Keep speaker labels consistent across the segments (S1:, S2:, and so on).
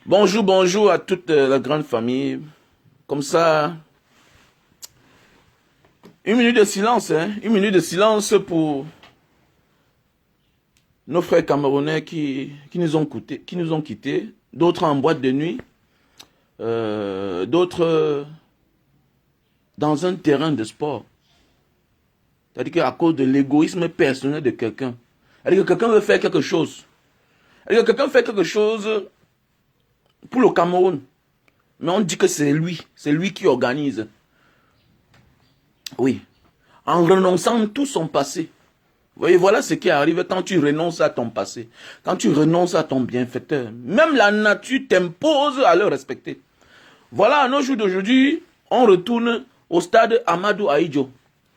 S1: Bonjour, bonjour à toute la grande famille. Comme ça, une minute de silence, hein? Une minute de silence pour nos frères camerounais qui nous ont quittés, d'autres en boîte de nuit, d'autres dans un terrain de sport. C'est-à-dire qu'à cause de l'égoïsme personnel de quelqu'un. C'est-à-dire que quelqu'un veut faire quelque chose. C'est-à-dire que quelqu'un fait quelque chose pour le Cameroun. Mais on dit que c'est lui qui organise. Oui. En renonçant à tout son passé. Vous voyez, voilà ce qui arrive quand tu renonces à ton passé. Quand tu renonces à ton bienfaiteur. Même la nature t'impose à le respecter. Voilà, à nos jours d'aujourd'hui, on retourne au stade Amadou Ahidjo.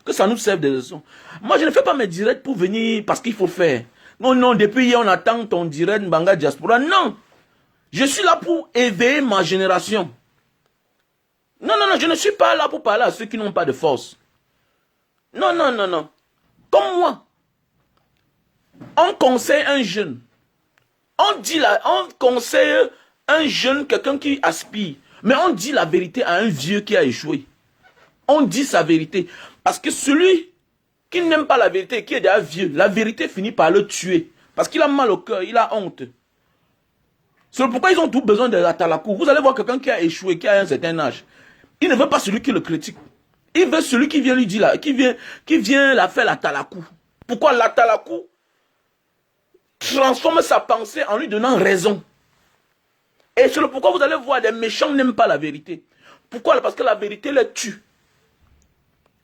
S1: Que ça nous serve de leçon. Moi, je ne fais pas mes directs pour venir parce qu'il faut faire. Non, non, depuis hier, on attend ton direct Mbanga Diaspora. Non. Je suis là pour éveiller ma génération. Non, non, non, je ne suis pas là pour parler à ceux qui n'ont pas de force. Non, non, non, non. Comme moi. On conseille un jeune. On conseille un jeune, quelqu'un qui aspire. Mais on dit la vérité à un vieux qui a échoué. On dit sa vérité. Parce que celui qui n'aime pas la vérité, qui est déjà vieux, la vérité finit par le tuer. Parce qu'il a mal au cœur, il a honte. C'est pourquoi ils ont tout besoin de la talakou. Vous allez voir quelqu'un qui a échoué, qui a un certain âge. Il ne veut pas celui qui le critique. Il veut celui qui vient lui dire, qui vient la faire la talakou. Pourquoi la talakou transforme sa pensée en lui donnant raison. Et c'est pourquoi vous allez voir des méchants n'aiment pas la vérité. Pourquoi? Parce que la vérité les tue.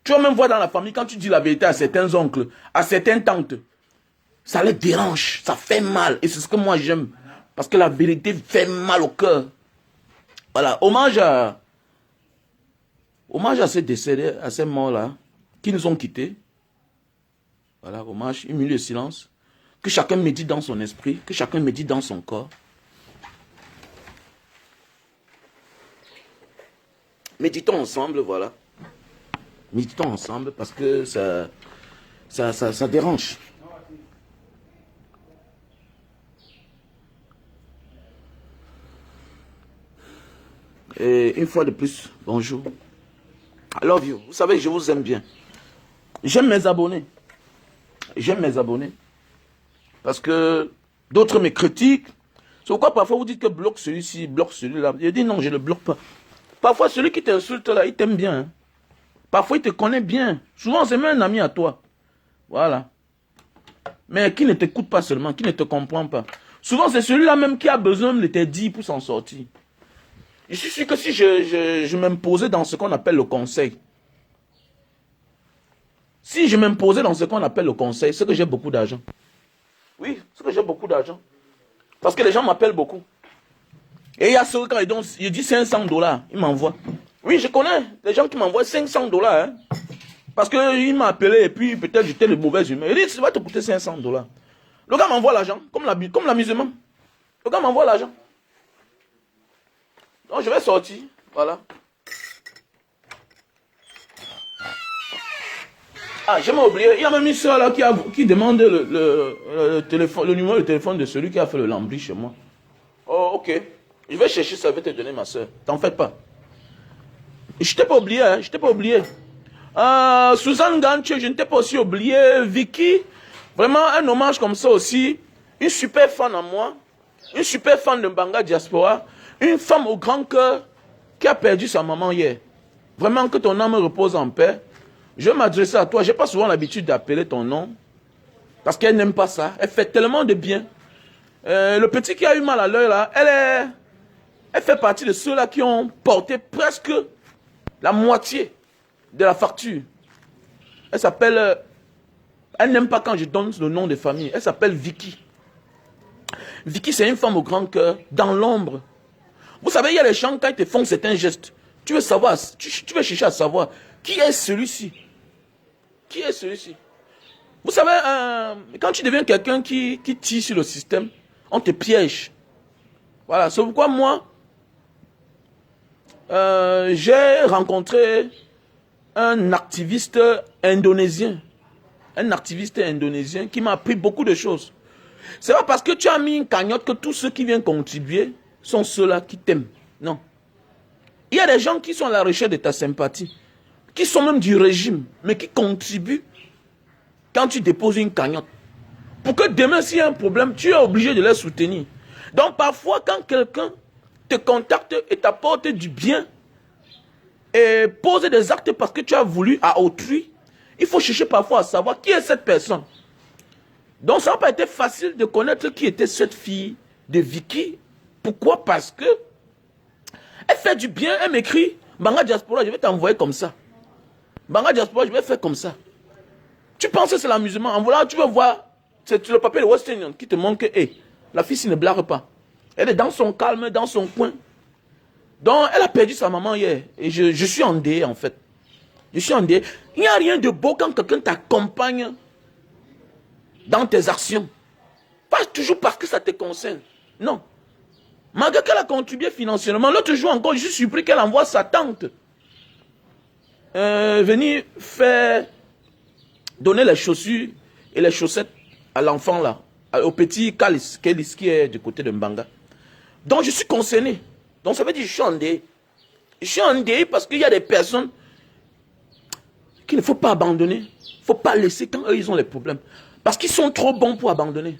S1: Tu vas même voir dans la famille, quand tu dis la vérité à certains oncles, à certaines tantes, ça les dérange, ça fait mal. Et c'est ce que moi j'aime. Parce que la vérité fait mal au cœur. Voilà, hommage à ces décédés, à ces morts-là, qui nous ont quittés. Voilà, hommage, une minute de silence. Que chacun médite dans son esprit, que chacun médite dans son corps. Méditons ensemble, voilà. Méditons ensemble parce que ça dérange. Et une fois de plus, bonjour. I love you. Vous savez, je vous aime bien. J'aime mes abonnés. J'aime mes abonnés. Parce que d'autres me critiquent. C'est pourquoi parfois vous dites que bloque celui-ci, bloque celui-là. Je dis non, je ne le bloque pas. Parfois celui qui t'insulte là, il t'aime bien. Hein. Parfois il te connaît bien. Souvent c'est même un ami à toi. Voilà. Mais qui ne t'écoute pas seulement, qui ne te comprend pas. Souvent c'est celui-là même qui a besoin de te dire pour s'en sortir. Je suis sûr que si je m'imposais dans ce qu'on appelle le conseil, si je m'imposais dans ce qu'on appelle le conseil, c'est que j'ai beaucoup d'argent. Oui, c'est que j'ai beaucoup d'argent. Parce que les gens m'appellent beaucoup. Et il y a ceux quand ils disent $500, ils m'envoient. Oui, je connais les gens qui m'envoient $500. Hein, parce qu'il m'a appelé et puis peut-être j'étais de mauvaise humeur. Il dit, ça va te coûter $500. Le gars m'envoie l'argent, comme l'amusement. Le gars m'envoie l'argent. Donc je vais sortir, voilà. Ah, j'ai oublié, il y a même une soeur là qui demande le numéro de téléphone de celui qui a fait le lambris chez moi. Oh, ok. Je vais chercher ça, je vais te donner ma soeur. T'en fais pas. Je t'ai pas oublié, hein, je t'ai pas oublié. Suzanne Ganche, je ne t'ai pas aussi oublié. Vicky, vraiment un hommage comme ça aussi. Une super fan à moi. Une super fan de Mbanga Diaspora. Une femme au grand cœur qui a perdu sa maman hier. Vraiment que ton âme repose en paix. Je vais m'adresser à toi. Je n'ai pas souvent l'habitude d'appeler ton nom. Parce qu'elle n'aime pas ça. Elle fait tellement de bien. Le petit qui a eu mal à l'œil là, elle fait partie de ceux-là qui ont porté presque la moitié de la facture. Elle s'appelle... elle n'aime pas quand je donne le nom de famille. Elle s'appelle Vicky. Vicky, c'est une femme au grand cœur, dans l'ombre. Vous savez, il y a les gens, quand ils te font certains gestes, tu veux savoir, tu veux chercher à savoir, qui est celui-ci? Qui est celui-ci? Vous savez, quand tu deviens quelqu'un qui tire sur le système, on te piège. Voilà, c'est pourquoi moi, j'ai rencontré un activiste indonésien. Un activiste indonésien qui m'a appris beaucoup de choses. C'est pas parce que tu as mis une cagnotte que tous ceux qui viennent contribuer sont ceux-là qui t'aiment. Non. Il y a des gens qui sont à la recherche de ta sympathie, qui sont même du régime, mais qui contribuent quand tu déposes une cagnotte. Pour que demain, s'il y a un problème, tu es obligé de les soutenir. Donc parfois, quand quelqu'un te contacte et t'apporte du bien, et pose des actes parce que tu as voulu à autrui, il faut chercher parfois à savoir qui est cette personne. Donc ça n'a pas été facile de connaître qui était cette fille de Vicky. Pourquoi? Parce que elle fait du bien, elle m'écrit, Mbanga Diaspora, je vais t'envoyer comme ça. Mbanga Diaspora, je vais faire comme ça. Tu penses que c'est l'amusement. En voilà, tu vas voir, c'est le papier de West Union qui te montre que hey, la fille ne blague pas. Elle est dans son calme, dans son coin. Donc, elle a perdu sa maman hier. Et je suis endeuillé, en fait. Je suis endeuillé. Il n'y a rien de beau quand quelqu'un t'accompagne dans tes actions. Pas toujours parce que ça te concerne. Non. Malgré qu'elle a contribué financièrement, l'autre jour encore, je suis surpris qu'elle envoie sa tante venir faire donner les chaussures et les chaussettes à l'enfant là, au petit Kalis qui est du côté de Mbanga. Donc je suis concerné. Donc ça veut dire que je suis endeuillé. Je suis endeuillé parce qu'il y a des personnes qu'il ne faut pas abandonner. Il ne faut pas laisser quand eux ils ont les problèmes. Parce qu'ils sont trop bons pour abandonner.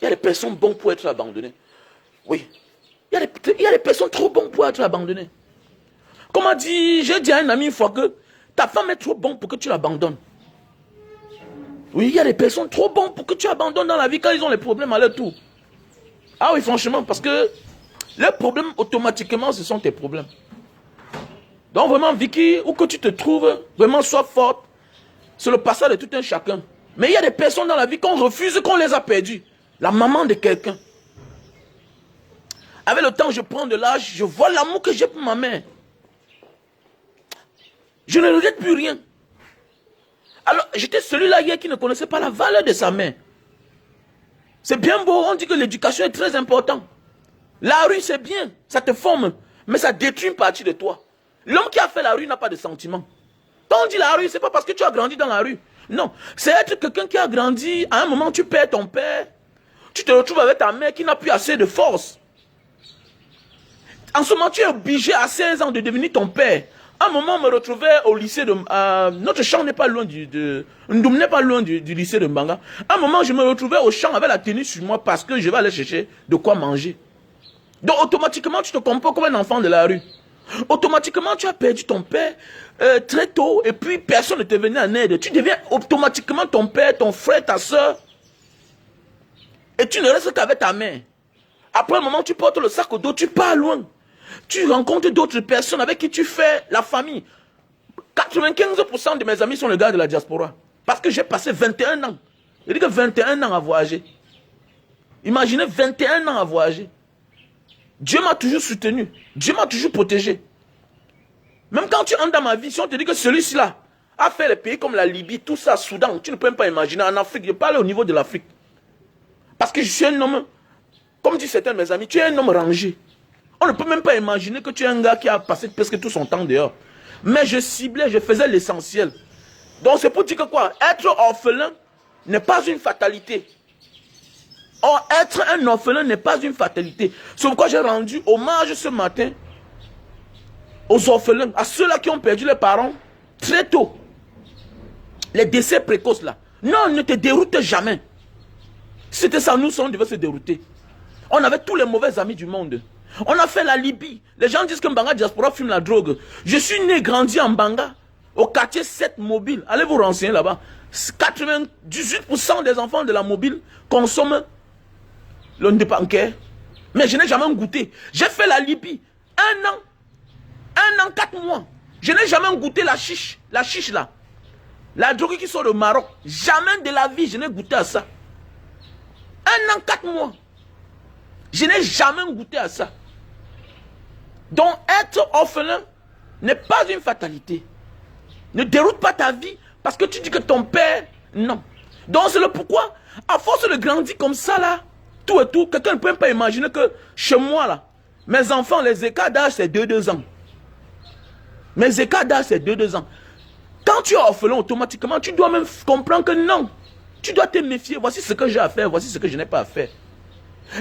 S1: Il y a des personnes bonnes pour être abandonnées. Oui. Il y a des personnes trop bonnes pour être abandonnées. Comment dit, j'ai dit à un ami une fois que ta femme est trop bonne pour que tu l'abandonnes. Oui, il y a des personnes trop bonnes pour que tu abandonnes dans la vie quand ils ont les problèmes à leur tour. Ah oui, franchement, parce que les problèmes, automatiquement, ce sont tes problèmes. Donc vraiment, Vicky, où que tu te trouves, vraiment sois forte. C'est le passage de tout un chacun. Mais il y a des personnes dans la vie qu'on refuse, qu'on les a perdues. La maman de quelqu'un. Avec le temps, je prends de l'âge, je vois l'amour que j'ai pour ma mère. Je ne regrette plus rien. Alors, j'étais celui-là hier qui ne connaissait pas la valeur de sa mère. C'est bien beau, on dit que l'éducation est très importante. La rue, c'est bien, ça te forme, mais ça détruit une partie de toi. L'homme qui a fait la rue n'a pas de sentiments. Quand on dit la rue, c'est pas parce que tu as grandi dans la rue. Non, c'est être quelqu'un qui a grandi, à un moment tu perds ton père, tu te retrouves avec ta mère qui n'a plus assez de force. En ce moment, tu es obligé à 16 ans de devenir ton père. À un moment, on me retrouvait au lycée de... notre champ n'est pas loin Ndoum n'est pas loin du lycée de Mbanga. À un moment, je me retrouvais au champ avec la tenue sur moi parce que je vais aller chercher de quoi manger. Donc, automatiquement, tu te comportes comme un enfant de la rue. Automatiquement, tu as perdu ton père très tôt et puis personne ne te venait en aide. Tu deviens automatiquement ton père, ton frère, ta soeur. Et tu ne restes qu'avec ta mère. Après un moment, tu portes le sac au dos, tu pars loin. Tu rencontres d'autres personnes avec qui tu fais la famille. 95% de mes amis sont les gars de la diaspora. Parce que j'ai passé 21 ans. Je dis que 21 ans à voyager. Imaginez 21 ans à voyager. Dieu m'a toujours soutenu. Dieu m'a toujours protégé. Même quand tu entres dans ma vie, si on te dit que celui-ci-là a fait les pays comme la Libye, tout ça, Soudan, tu ne peux même pas imaginer. En Afrique, je parle au niveau de l'Afrique. Parce que je suis un homme, comme disent certains de mes amis, tu es un homme rangé. On ne peut même pas imaginer que tu es un gars qui a passé presque tout son temps dehors. Mais je ciblais, je faisais l'essentiel. Donc c'est pour dire que quoi? Être orphelin n'est pas une fatalité. Or, être un orphelin n'est pas une fatalité. C'est pourquoi j'ai rendu hommage ce matin aux orphelins, à ceux-là qui ont perdu les parents très tôt. Les décès précoces là. Non, ne te déroute jamais. Si c'était ça, nous, on devait se dérouter. On avait tous les mauvais amis du monde. On a fait la Libye. Les gens disent que Mbanga Diaspora fume la drogue. Je suis né, grandi en Mbanga, au quartier 7 mobile. Allez vous renseigner là-bas. 98% des enfants de la mobile consomment le ndépanquet. Mais je n'ai jamais goûté. J'ai fait la Libye. 1 an, 4 mois. Je n'ai jamais goûté la chiche. La chiche là. La drogue qui sort du Maroc. Jamais de la vie, je n'ai goûté à ça. 1 an, 4 mois. Je n'ai jamais goûté à ça. Donc, être orphelin n'est pas une fatalité. Ne déroute pas ta vie parce que tu dis que ton père, non. Donc, c'est le pourquoi, à force de grandir comme ça, là, tout et tout, quelqu'un ne peut même pas imaginer que chez moi, là, mes enfants, les écarts d'âge, c'est 2 ans. Mes écarts d'âge, c'est 2 ans. Quand tu es orphelin, automatiquement, tu dois même comprendre que non. Tu dois te méfier. Voici ce que j'ai à faire, voici ce que je n'ai pas à faire.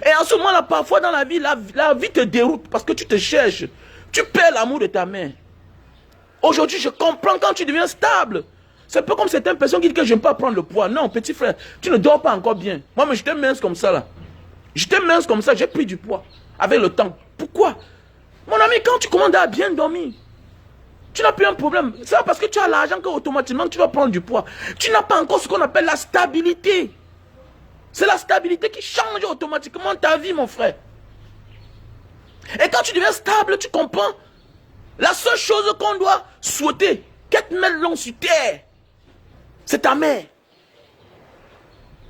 S1: Et en ce moment-là, parfois dans la vie, la vie te déroute parce que tu te cherches. Tu perds l'amour de ta mère. Aujourd'hui, je comprends quand tu deviens stable. C'est pas comme certaines personnes qui disent que je n'aime pas prendre le poids. Non, petit frère, tu ne dors pas encore bien. Moi, mais j'étais mince comme ça là. J'étais mince comme ça, j'ai pris du poids avec le temps. Pourquoi? Mon ami, quand tu commandes à bien dormir, tu n'as plus un problème. C'est parce que tu as l'argent qu'automatiquement tu vas prendre du poids. Tu n'as pas encore ce qu'on appelle la stabilité. C'est la stabilité qui change automatiquement ta vie, mon frère. Et quand tu deviens stable, tu comprends. La seule chose qu'on doit souhaiter, qu'elle te mette long sur terre, c'est ta mère.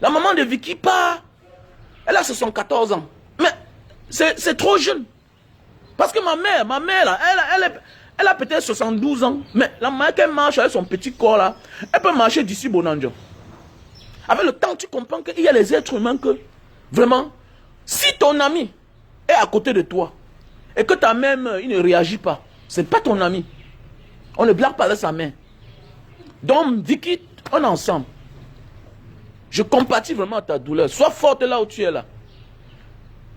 S1: La maman de Vicky part, elle a 74 ans. Mais c'est trop jeune. Parce que ma mère là, elle a peut-être 72 ans. Mais la manière qu'elle marche avec son petit corps là, elle peut marcher d'ici Bonanjo. Avec le temps, tu comprends qu'il y a les êtres humains que, vraiment, si ton ami est à côté de toi, et que ta mère, il ne réagit pas, ce n'est pas ton ami. On ne blague pas avec sa mère. Donc, Vicky, on est ensemble. Je compatis vraiment à ta douleur. Sois forte là où tu es là.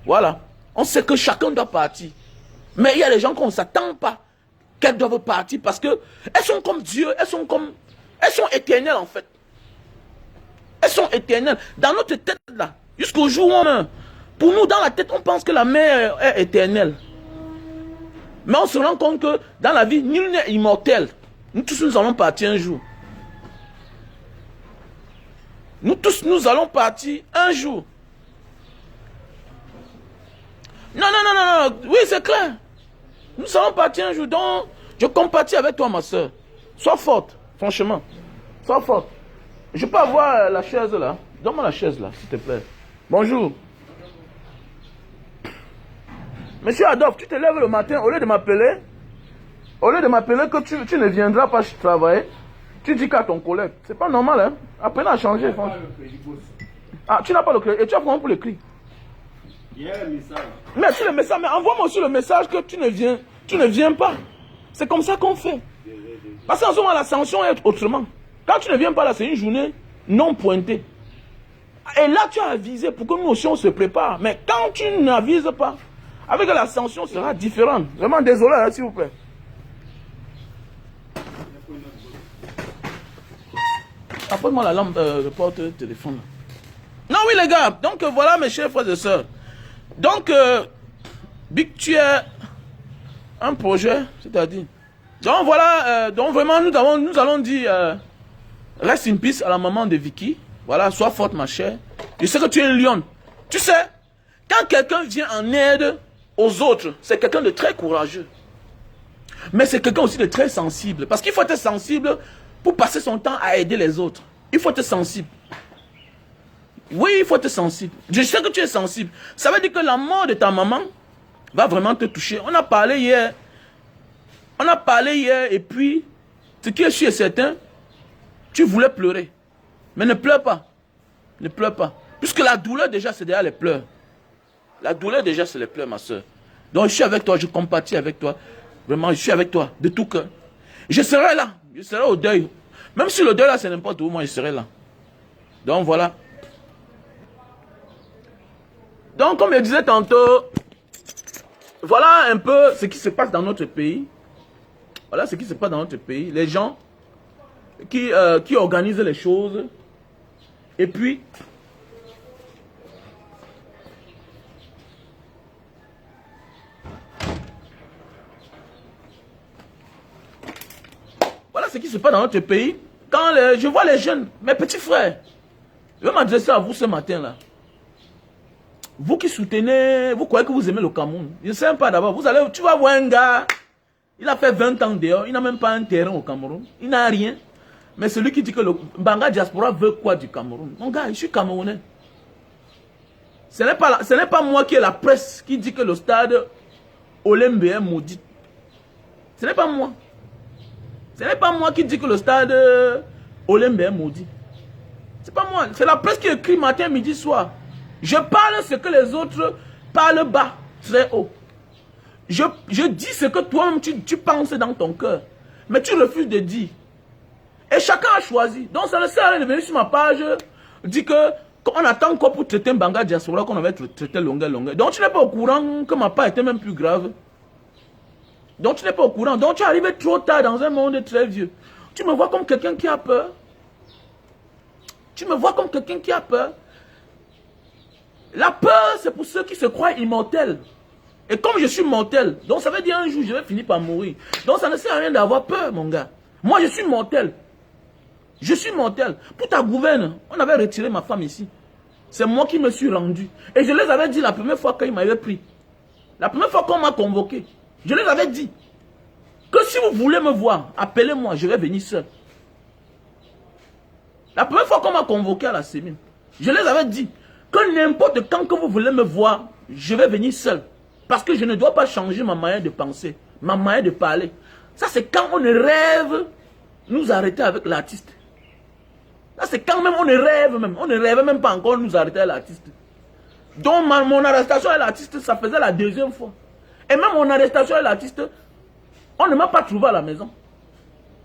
S1: Voilà. On sait que chacun doit partir. Mais il y a des gens qu'on ne s'attend pas qu'elles doivent partir parce qu'elles sont comme Dieu, elles sont éternelles en fait. Elles sont éternelles. Dans notre tête là, jusqu'au jour où on meurt, pour nous dans la tête, on pense que la mère est éternelle. Mais on se rend compte que dans la vie, nul n'est immortel. Nous tous, nous allons partir un jour. Nous tous, nous allons partir un jour. Non. Oui, c'est clair. Nous allons partir un jour. Donc, je compatis avec toi, ma soeur. Sois forte, franchement. Sois forte. Je peux avoir la chaise là. Donne-moi la chaise là, s'il te plaît. Bonjour. Monsieur Adolphe, tu te lèves le matin, au lieu de m'appeler que tu ne viendras pas travailler, tu dis qu'à ton collègue. C'est pas normal, hein. Apprenez à changer. Ah, tu n'as pas le crédit. Et tu as comment pour l'écrit? Il y a le message. Mais sur le message, mais envoie-moi aussi le message que tu ne viens pas. C'est comme ça qu'on fait. Parce qu'en ce moment, la sanction est autrement. Quand tu ne viens pas là, c'est une journée non pointée. Et là, tu as avisé pour que nous aussi, on se prépare. Mais quand tu n'avises pas, avec la sanction sera différente. Vraiment désolé, hein, s'il vous plaît. Apporte-moi la lampe, le porte-téléphone. Non, oui, les gars. Donc, voilà, mes chers frères et sœurs. Donc, Big, tu as un projet, c'est-à-dire. Donc, voilà. Donc, vraiment, nous allons dire reste in peace à la maman de Vicky. Voilà, sois forte, ma chère. Je sais que tu es une lionne. Tu sais, quand quelqu'un vient en aide aux autres, c'est quelqu'un de très courageux. Mais c'est quelqu'un aussi de très sensible. Parce qu'il faut être sensible pour passer son temps à aider les autres. Il faut être sensible. Oui, il faut être sensible. Je sais que tu es sensible. Ça veut dire que la mort de ta maman va vraiment te toucher. On a parlé hier. Et puis, ce qui est sûr et certain, tu voulais pleurer. Mais ne pleure pas. Ne pleure pas. Puisque la douleur déjà, c'est derrière les pleurs. La douleur déjà, c'est les pleurs, ma soeur. Donc, je suis avec toi, je compatis avec toi. Vraiment, je suis avec toi, de tout cœur. Je serai là. Je serai au deuil. Même si le deuil, là, c'est n'importe où, moi, je serai là. Donc, voilà. Donc, comme je disais tantôt, voilà un peu ce qui se passe dans notre pays. Voilà ce qui se passe dans notre pays. Les gens qui organisent les choses. Et puis, voilà ce qui se passe dans notre pays. Quand je vois les jeunes, mes petits frères, je vais m'adresser à vous ce matin-là. Vous qui soutenez, vous croyez que vous aimez le Cameroun. Je ne sais pas d'abord. Tu vas voir un gars, il a fait 20 ans dehors, il n'a même pas un terrain au Cameroun. Il n'a rien. Mais celui qui dit que le Banga Diaspora veut quoi du Cameroun? Mon gars, je suis Camerounais. Ce n'est pas moi qui est la presse qui dit que le stade Olembe est maudit. Ce n'est pas moi. Ce n'est pas moi qui dit que le stade Olembe est maudit. C'est pas moi. C'est la presse qui écrit matin, midi, soir. Je parle ce que les autres parlent bas, très haut. Je dis ce que toi-même tu penses dans ton cœur. Mais tu refuses de dire. Et chacun a choisi. Donc ça ne sert à rien de venir sur ma page, dire qu'on attend quoi pour traiter un Banga Diaspora qu'on avait traité longueur. Donc tu n'es pas au courant que ma part était même plus grave. Donc tu n'es pas au courant. Donc tu es arrivé trop tard dans un monde très vieux. Tu me vois comme quelqu'un qui a peur. Tu me vois comme quelqu'un qui a peur. La peur, c'est pour ceux qui se croient immortels. Et comme je suis mortel, donc ça veut dire un jour je vais finir par mourir. Donc ça ne sert à rien d'avoir peur, mon gars. Moi, je suis mortel. Je suis mortel. Pour ta gouverne, on avait retiré ma femme ici. C'est moi qui me suis rendu. Et je les avais dit la première fois qu'ils m'avaient pris. La première fois qu'on m'a convoqué. Je les avais dit que si vous voulez me voir, appelez-moi, je vais venir seul. La première fois qu'on m'a convoqué à la sémine, je les avais dit que n'importe quand que vous voulez me voir, je vais venir seul. Parce que je ne dois pas changer ma manière de penser, ma manière de parler. Ça, c'est quand on rêve nous arrêter avec l'artiste. Ça, c'est quand même on rêve même. On ne rêve même pas encore nous arrêter avec l'artiste. Donc, mon arrestation avec l'artiste, ça faisait la deuxième fois. Et même mon arrestation avec l'artiste, on ne m'a pas trouvé à la maison.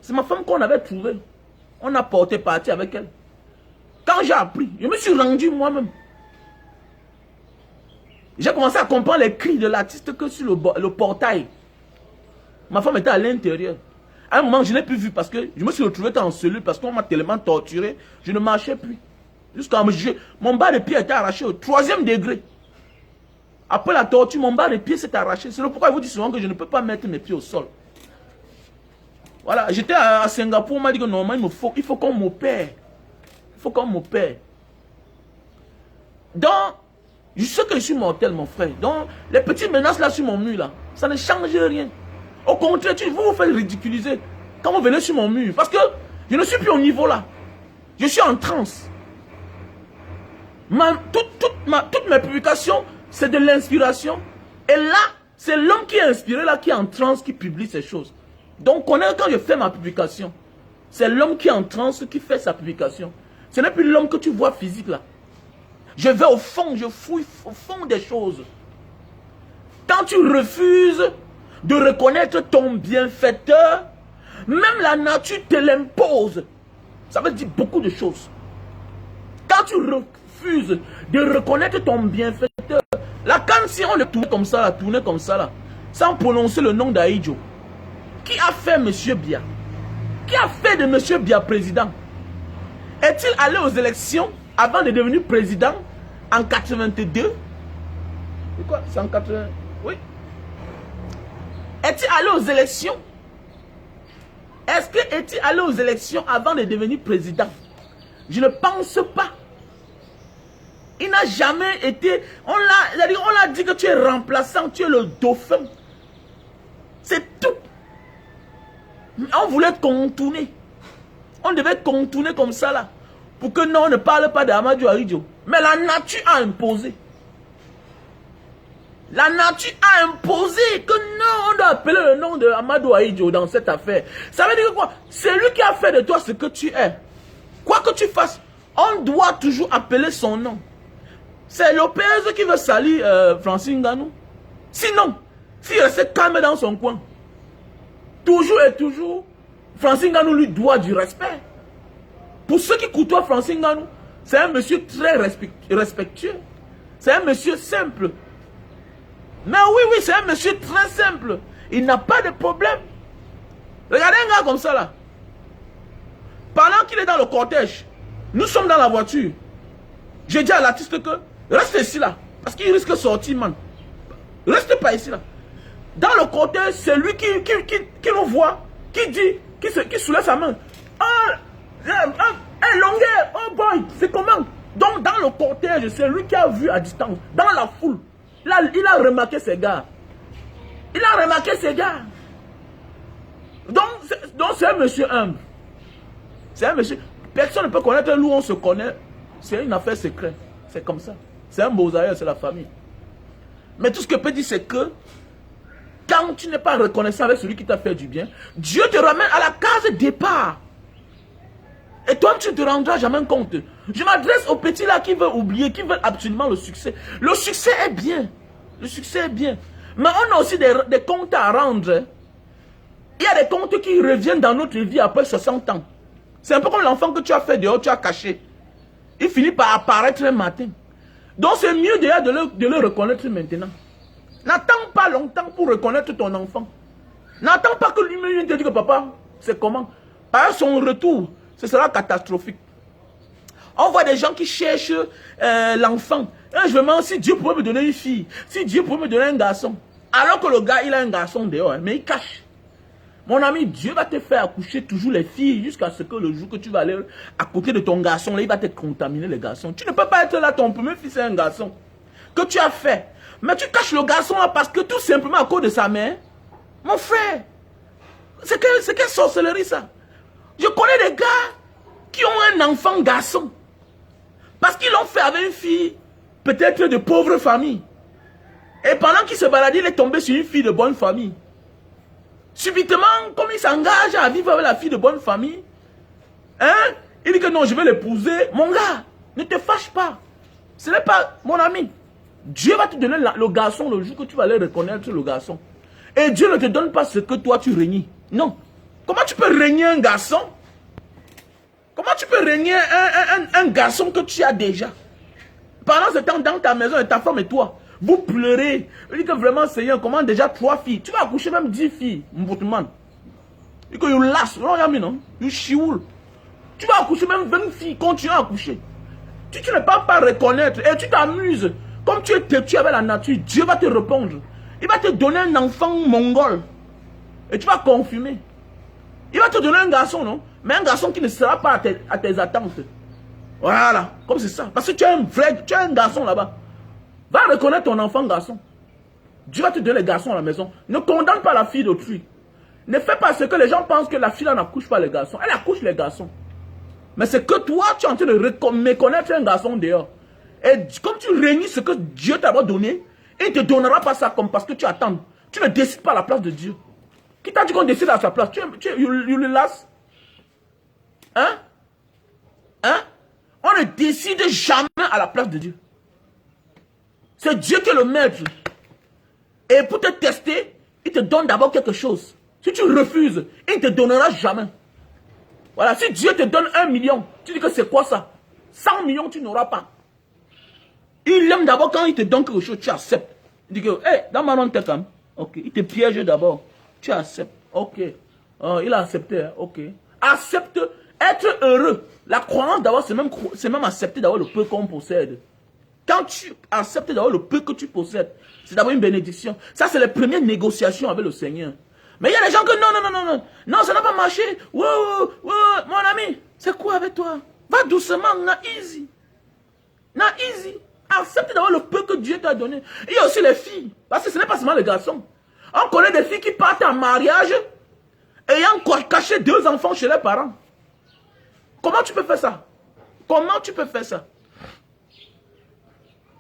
S1: C'est ma femme qu'on avait trouvée. On a porté parti avec elle. Quand j'ai appris, je me suis rendu moi-même. J'ai commencé à comprendre les cris de l'artiste que sur le portail. Ma femme était à l'intérieur. À un moment, je n'ai plus vu parce que je me suis retrouvé en cellule parce qu'on m'a tellement torturé. Je ne marchais plus. Jusqu'à mon bas de pied était arraché au 3e degré. Après la torture, mon bas de pied s'est arraché. C'est pourquoi je vous dis souvent que je ne peux pas mettre mes pieds au sol. Voilà, j'étais à Singapour, on m'a dit que normalement, il faut qu'on m'opère. Il faut qu'on m'opère. Donc, je sais que je suis mortel, mon frère. Donc, les petites menaces là sur mon mur, là, ça ne change rien. Au contraire, vous vous faites ridiculiser quand vous venez sur mon mur. Parce que je ne suis plus au niveau là. Je suis en transe. Toutes mes publications, c'est de l'inspiration. Et là, c'est l'homme qui est inspiré, là, qui est en transe, qui publie ces choses. Donc, quand je fais ma publication, c'est l'homme qui est en transe, qui fait sa publication. Ce n'est plus l'homme que tu vois physique là. Je vais au fond, je fouille au fond des choses. Quand tu refuses de reconnaître ton bienfaiteur, Même la nature te l'impose. Ça veut dire beaucoup de choses. Quand tu refuses de reconnaître ton bienfaiteur, là, quand si on le tournait comme ça, là, sans prononcer le nom d'Aïdjo, qui a fait M. Biya? Qui a fait de M. Biya président? Est-il allé aux élections avant de devenir président en 82? C'est quoi? C'est en 80? Oui. Est-il allé aux élections? Est-ce que est-il allé aux élections avant de devenir président? Je ne pense pas. Il n'a jamais été... On l'a dit que tu es remplaçant, tu es le dauphin. C'est tout. On voulait contourner. On devait contourner comme ça là. Pour que non, on ne parle pas d'Amadou Ahidjo. Mais la nature a imposé. La nature a imposé que non, on doit appeler le nom de Amadou Ahidjo dans cette affaire. Ça veut dire quoi? C'est lui qui a fait de toi ce que tu es. Quoi que tu fasses, on doit toujours appeler son nom. C'est l'OPS qui veut salir Francine Nganou. Sinon, s'il restait calme dans son coin, toujours et toujours, Francine Nganou lui doit du respect. Pour ceux qui côtoient Francine Nganou, c'est un monsieur très respectueux. C'est un monsieur simple. Mais oui, c'est un monsieur très simple. Il n'a pas de problème. Regardez un gars comme ça là. Pendant qu'il est dans le cortège, nous sommes dans la voiture. J'ai dit à l'artiste que reste ici là. Parce qu'il risque de sortir, man. Reste pas ici là. Dans le cortège, c'est lui qui nous voit, qui dit, qui soulève sa main. Longueur, oh boy, c'est comment? Donc dans le cortège, c'est lui qui a vu à distance, dans la foule. Là, il a remarqué ces gars. Il a remarqué ces gars. Donc c'est un monsieur humble. C'est un monsieur. Personne ne peut connaître l'où on se connaît. C'est une affaire secrète. C'est comme ça. C'est un mosaïque, c'est la famille. Mais tout ce que je peux dire, c'est que quand tu n'es pas reconnaissant avec celui qui t'a fait du bien, Dieu te ramène à la case départ. Et toi, tu ne te rendras jamais compte. Je m'adresse aux petits là qui veulent oublier, qui veulent absolument le succès. Le succès est bien. Le succès est bien. Mais on a aussi des comptes à rendre. Il y a des comptes qui reviennent dans notre vie après 60 ans. C'est un peu comme l'enfant que tu as fait dehors, tu as caché. Il finit par apparaître un matin. Donc c'est mieux déjà de le reconnaître maintenant. N'attends pas longtemps pour reconnaître ton enfant. N'attends pas que lui-même te dise que papa, c'est comment. Par son retour, ce sera catastrophique. On voit des gens qui cherchent l'enfant. Je me demande si Dieu pouvait me donner une fille, si Dieu pouvait me donner un garçon. Alors que le gars, il a un garçon dehors, hein, mais il cache. Mon ami, Dieu va te faire accoucher toujours les filles jusqu'à ce que le jour que tu vas aller à côté de ton garçon, là, il va te contaminer les garçons. Tu ne peux pas être là, ton premier fils est un garçon que tu as fait. Mais tu caches le garçon là parce que tout simplement à cause de sa mère. Mon frère, c'est quelle sorcellerie ça? Je connais des gars qui ont un enfant garçon. Parce qu'ils l'ont fait avec une fille, peut-être de pauvre famille. Et pendant qu'il se baladait, il est tombé sur une fille de bonne famille. Subitement, comme il s'engage à vivre avec la fille de bonne famille, hein, il dit que non, je vais l'épouser. Mon gars, ne te fâche pas. Ce n'est pas mon ami. Dieu va te donner le garçon le jour que tu vas aller reconnaître le garçon. Et Dieu ne te donne pas ce que toi tu régnes. Non. Comment tu peux régner un garçon? Comment tu peux régner un garçon que tu as déjà? Pendant ce temps, dans ta maison, et ta femme et toi, vous pleurez. Il dit que vraiment, Seigneur, comment déjà 3 filles? Tu vas accoucher même 10 filles, mon man. Il dit que you last, non? You chioul. Tu vas accoucher même 20 filles, continue à accoucher. Tu ne peux pas reconnaître et tu t'amuses. Comme tu es têtu avec la nature, Dieu va te répondre. Il va te donner un enfant mongol. Et tu vas confirmer. Il va te donner un garçon, non? Mais un garçon qui ne sera pas à tes attentes. Voilà, comme c'est ça. Parce que tu as un garçon là-bas. Va reconnaître ton enfant garçon. Dieu va te donner les garçons à la maison. Ne condamne pas la fille d'autrui. Ne fais pas ce que les gens pensent que la fille là n'accouche pas les garçons. Elle accouche les garçons. Mais c'est que toi, tu es en train de méconnaître un garçon dehors. Et comme tu régnes ce que Dieu t'a donné, il ne te donnera pas ça comme parce que tu attends. Tu ne décides pas à la place de Dieu. Qui t'a dit qu'on décide à sa place? Tu le lasses? Hein? Hein? On ne décide jamais à la place de Dieu. C'est Dieu qui est le maître. Et pour te tester, il te donne d'abord quelque chose. Si tu refuses, il ne te donnera jamais. Voilà, si Dieu te donne 1 million, tu dis que c'est quoi ça? 100 millions, tu n'auras pas. Il aime d'abord quand il te donne quelque chose, tu acceptes. Il dit que, hé, dans ma langue, t'es comme, ok, il te piège d'abord, tu acceptes, ok. Il a accepté, hein? Ok. Accepte, être heureux. La croyance d'abord, c'est même accepter d'avoir le peu qu'on possède. Quand tu acceptes d'avoir le peu que tu possèdes, c'est d'abord une bénédiction. Ça, c'est les premières négociations avec le Seigneur. Mais il y a des gens que non, ça n'a pas marché. Wow, mon ami, c'est quoi avec toi? Va doucement, na easy. Accepte d'avoir le peu que Dieu t'a donné. Il y a aussi les filles, parce que ce n'est pas seulement les garçons. On connaît des filles qui partent en mariage ayant caché 2 enfants chez leurs parents. Comment tu peux faire ça? Comment tu peux faire ça?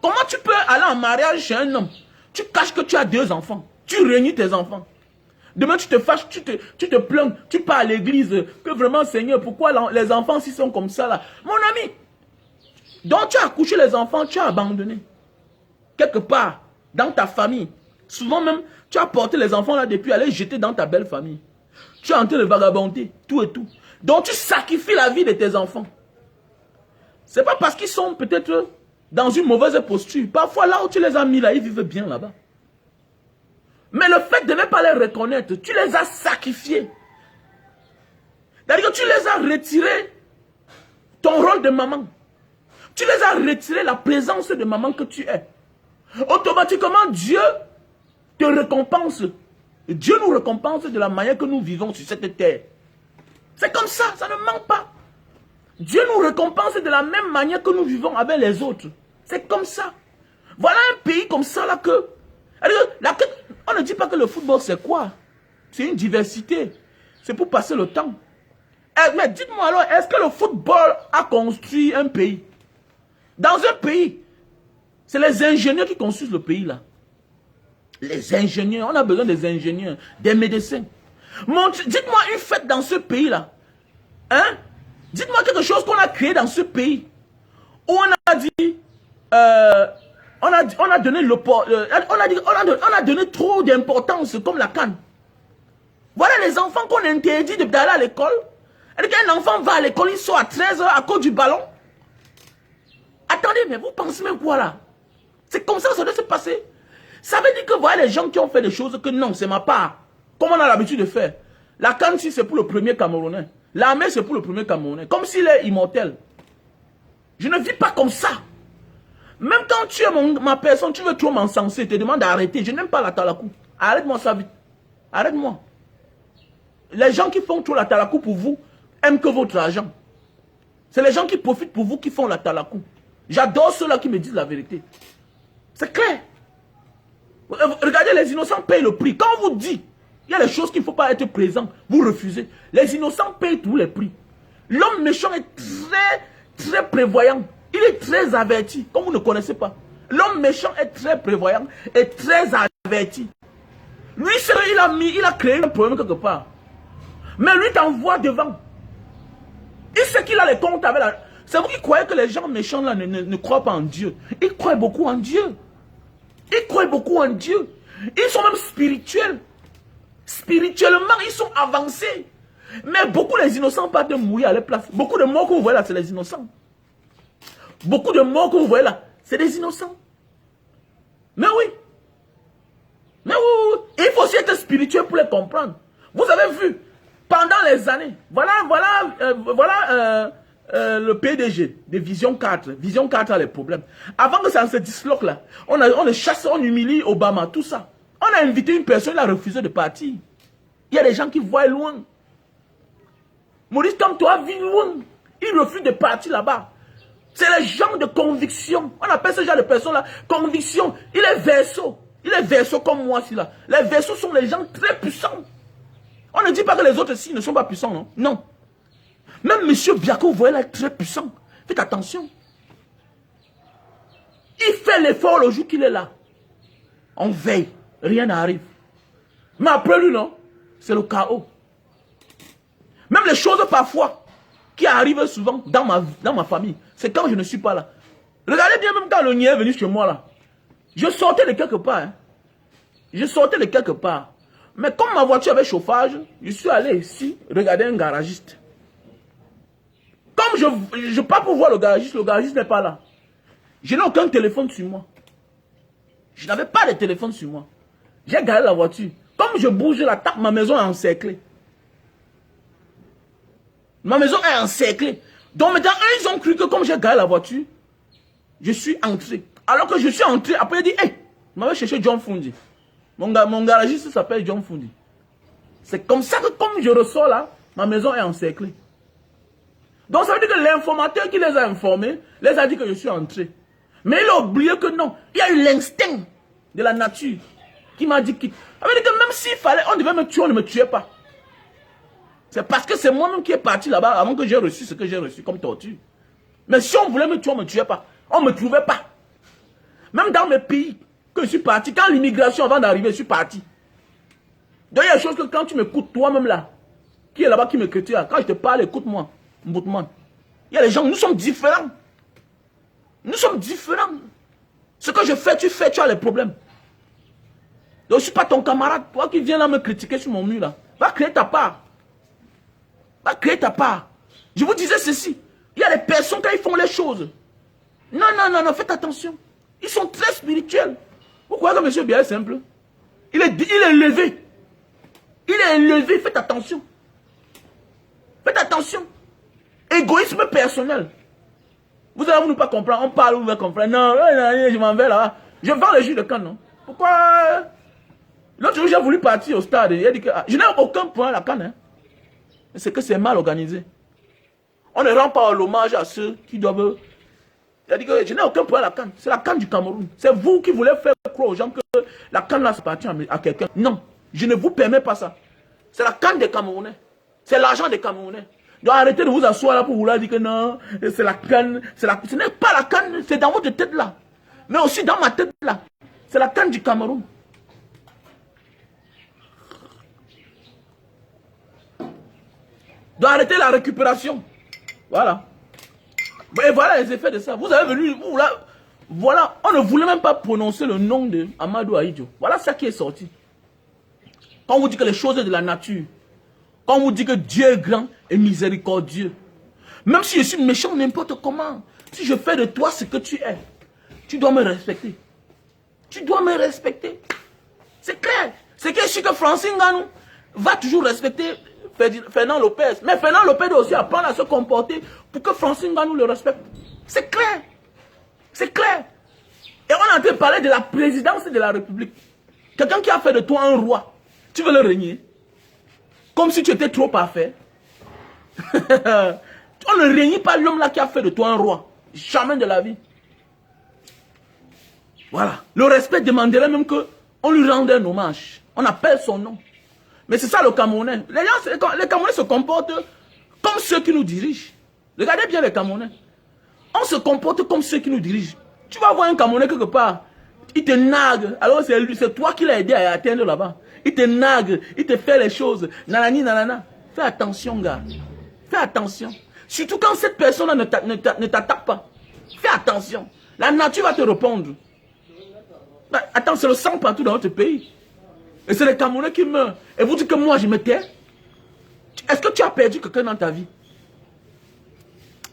S1: Comment tu peux aller en mariage chez un homme? Tu caches que tu as 2 enfants. Tu réunis tes enfants. Demain, tu te fâches, tu te plains, tu pars à l'église, que vraiment, Seigneur, pourquoi les enfants s'ils sont comme ça là? Mon ami, donc tu as accouché les enfants, tu as abandonné. Quelque part, dans ta famille. Souvent même, tu as porté les enfants là depuis, aller jeter dans ta belle famille. Tu es en train de vagabonder, tout et tout. Donc tu sacrifies la vie de tes enfants. C'est pas parce qu'ils sont peut-être dans une mauvaise posture. Parfois là où tu les as mis là, ils vivent bien là-bas. Mais le fait de ne pas les reconnaître, tu les as sacrifiés. C'est-à-dire que tu les as retirés ton rôle de maman. Tu les as retirés la présence de maman que tu es. Automatiquement, Dieu te récompense. Dieu nous récompense de la manière que nous vivons sur cette terre. C'est comme ça, ça ne manque pas. Dieu nous récompense de la même manière que nous vivons avec les autres. C'est comme ça. Voilà un pays comme ça là que... On ne dit pas que le football c'est quoi? C'est une diversité. C'est pour passer le temps. Mais dites-moi alors, est-ce que le football a construit un pays? Dans un pays, c'est les ingénieurs qui construisent le pays là. Les ingénieurs, on a besoin des ingénieurs, des médecins. Dites-moi une fête dans ce pays là. Hein? Dites-moi quelque chose qu'on a créé dans ce pays. Où on a dit... on a donné on a donné trop d'importance comme la canne. Voilà les enfants qu'on interdit d'aller à l'école. Un enfant va à l'école, il sort à 13 h à cause du ballon. Attendez, mais vous pensez même quoi là? C'est comme ça que ça doit se passer. Ça veut dire que voilà les gens qui ont fait des choses que non, c'est ma part. Comme on a l'habitude de faire. La canne, si c'est pour le premier Camerounais. L'armée, c'est pour le premier Camerounais. Comme s'il est immortel. Je ne vis pas comme ça. Même quand tu es ma personne, tu veux trop m'encenser, te demande d'arrêter. Je n'aime pas la talakou. Arrête-moi ça vite. Arrête-moi. Les gens qui font trop la talakou pour vous, aiment que votre argent. C'est les gens qui profitent pour vous qui font la talakou. J'adore ceux-là qui me disent la vérité. C'est clair. Regardez, les innocents payent le prix. Quand on vous dit, il y a des choses qu'il ne faut pas être présent, vous refusez. Les innocents payent tous les prix. L'homme méchant est très prévoyant. Il est très averti, comme vous ne connaissez pas. L'homme méchant est très prévoyant et très averti. Lui, il a créé un problème quelque part. Mais lui t'envoie devant. Il sait qu'il a les comptes avec la... C'est vous qui croyez que les gens méchants là ne croient pas en Dieu. Ils croient beaucoup en Dieu. Ils croient beaucoup en Dieu. Ils sont même spirituels. Spirituellement, ils sont avancés. Mais beaucoup les innocents partent de mourir à leur place. Beaucoup de morts que vous voyez là, c'est les innocents. Beaucoup de morts que vous voyez là, c'est des innocents. Mais oui. Mais oui. Il faut aussi être spirituel pour les comprendre. Vous avez vu, pendant les années, voilà le PDG de Vision 4. Vision 4 a les problèmes. Avant que ça se disloque là, on chasse, on humilie Obama, tout ça. On a invité une personne, il a refusé de partir. Il y a des gens qui voient loin. Maurice comme toi vit loin. Il refuse de partir là-bas. C'est les gens de conviction. On appelle ce genre de personnes-là conviction. Il est verseau. Il est verseau comme moi ici là. Les verseaux sont les gens très puissants. On ne dit pas que les autres ici ne sont pas puissants, non? Non. Même M. Biako, vous voyez là, très puissant. Faites attention. Il fait l'effort le jour qu'il est là. On veille. Rien n'arrive. Mais après lui, non? C'est le chaos. Même les choses parfois qui arrivent souvent dans ma famille, c'est quand je ne suis pas là. Regardez bien, même quand le nid est venu chez moi là, je sortais de quelque part. Hein. Je sortais de quelque part. Mais comme ma voiture avait chauffage, je suis allé ici regarder un garagiste. Comme je pars pour voir le garagiste n'est pas là. Je n'ai aucun téléphone sur moi. Je n'avais pas de téléphone sur moi. J'ai garé la voiture. Comme je bouge la table, ma maison est encerclée. Ma maison est encerclée. Donc maintenant, eux, ils ont cru que comme j'ai garé la voiture, je suis entré. Alors que je suis entré, après il dit, hey, il m'avait cherché John Fundi. Mon garagiste s'appelle John Fundi. C'est comme ça que comme je ressors là, ma maison est encerclée. Donc ça veut dire que l'informateur qui les a informés, les a dit que je suis entré. Mais il a oublié que non, il y a eu l'instinct de la nature qui m'a dit quitte. Ça veut dire que même s'il fallait, on devait me tuer, on ne me tuait pas. C'est parce que c'est moi-même qui est parti là-bas avant que j'ai reçu ce que j'ai reçu comme torture. Mais si on voulait me tuer, on ne me tuait pas. On ne me trouvait pas. Même dans mes pays que je suis parti, quand l'immigration avant d'arriver, je suis parti. Donc il y a des choses que quand tu m'écoutes, toi-même là, qui est là-bas, qui me critique, quand je te parle, écoute-moi, Mboutman. Il y a des gens, nous sommes différents. Nous sommes différents. Ce que je fais, tu as les problèmes. Donc je ne suis pas ton camarade, toi qui viens là me critiquer sur mon mur là. Va créer ta part. Va créer ta part. Je vous disais ceci. Il y a des personnes quand ils font les choses. Non, non, non, non, faites attention. Ils sont très spirituels. Vous croyez que monsieur bien simple? Il est élevé. Il est élevé, faites attention. Faites attention. Égoïsme personnel. Vous allez nous pas comprendre. On parle, vous allez comprendre. Non, je m'en vais là. Je vends le jus de canne, non? Pourquoi? L'autre jour, j'ai voulu partir au stade. Il a dit que je n'ai aucun point à la canne. Hein. C'est que c'est mal organisé. On ne rend pas l'hommage à ceux qui doivent... Il a dit que je n'ai aucun point à la canne. C'est la canne du Cameroun. C'est vous qui voulez faire croire aux gens que la canne là, c'est parti à quelqu'un. Non, je ne vous permets pas ça. C'est la canne des Camerounais. C'est l'argent des Camerounais. Donc arrêtez de vous asseoir là pour vouloir dire que non, c'est la canne. Ce n'est pas la canne, c'est dans votre tête là. Mais aussi dans ma tête là. C'est la canne du Cameroun. Donc arrêtez la récupération. Voilà. Et voilà les effets de ça. Vous avez venu, vous là, voilà, on ne voulait même pas prononcer le nom de Amadou Ahidjo. Voilà ça qui est sorti. Quand on vous dit que les choses de la nature, quand on vous dit que Dieu est grand et miséricordieux, même si je suis méchant n'importe comment, si je fais de toi ce que tu es, tu dois me respecter. Tu dois me respecter. C'est clair. C'est que je suis que Francine Nganou va toujours respecter Fernand Lopez. Mais Fernand Lopez doit aussi apprendre à se comporter pour que Francine Nganou le respecte. C'est clair. C'est clair. Et on est en train de parler de la présidence de la République. Quelqu'un qui a fait de toi un roi. Tu veux le régner? Comme si tu étais trop parfait. On ne règne pas l'homme là qui a fait de toi un roi. Jamais de la vie. Voilà. Le respect demanderait même qu'on lui rende un hommage. On appelle son nom. Mais c'est ça le Camerounais. Les Camerounais se comportent comme ceux qui nous dirigent. Regardez bien les Camerounais. On se comporte comme ceux qui nous dirigent. Tu vas voir un Camerounais quelque part. Il te nague. Alors c'est toi qui l'as aidé à atteindre là-bas. Il te nague. Il te fait les choses. Nanani, nanana. Fais attention, gars. Fais attention. Surtout quand cette personne-là ne t'attaque pas. Fais attention. La nature va te répondre. Attends, c'est le sang partout dans notre pays. Et c'est les Camerounais qui meurent. Et vous dites que moi, je me tais. Est-ce que tu as perdu quelqu'un dans ta vie?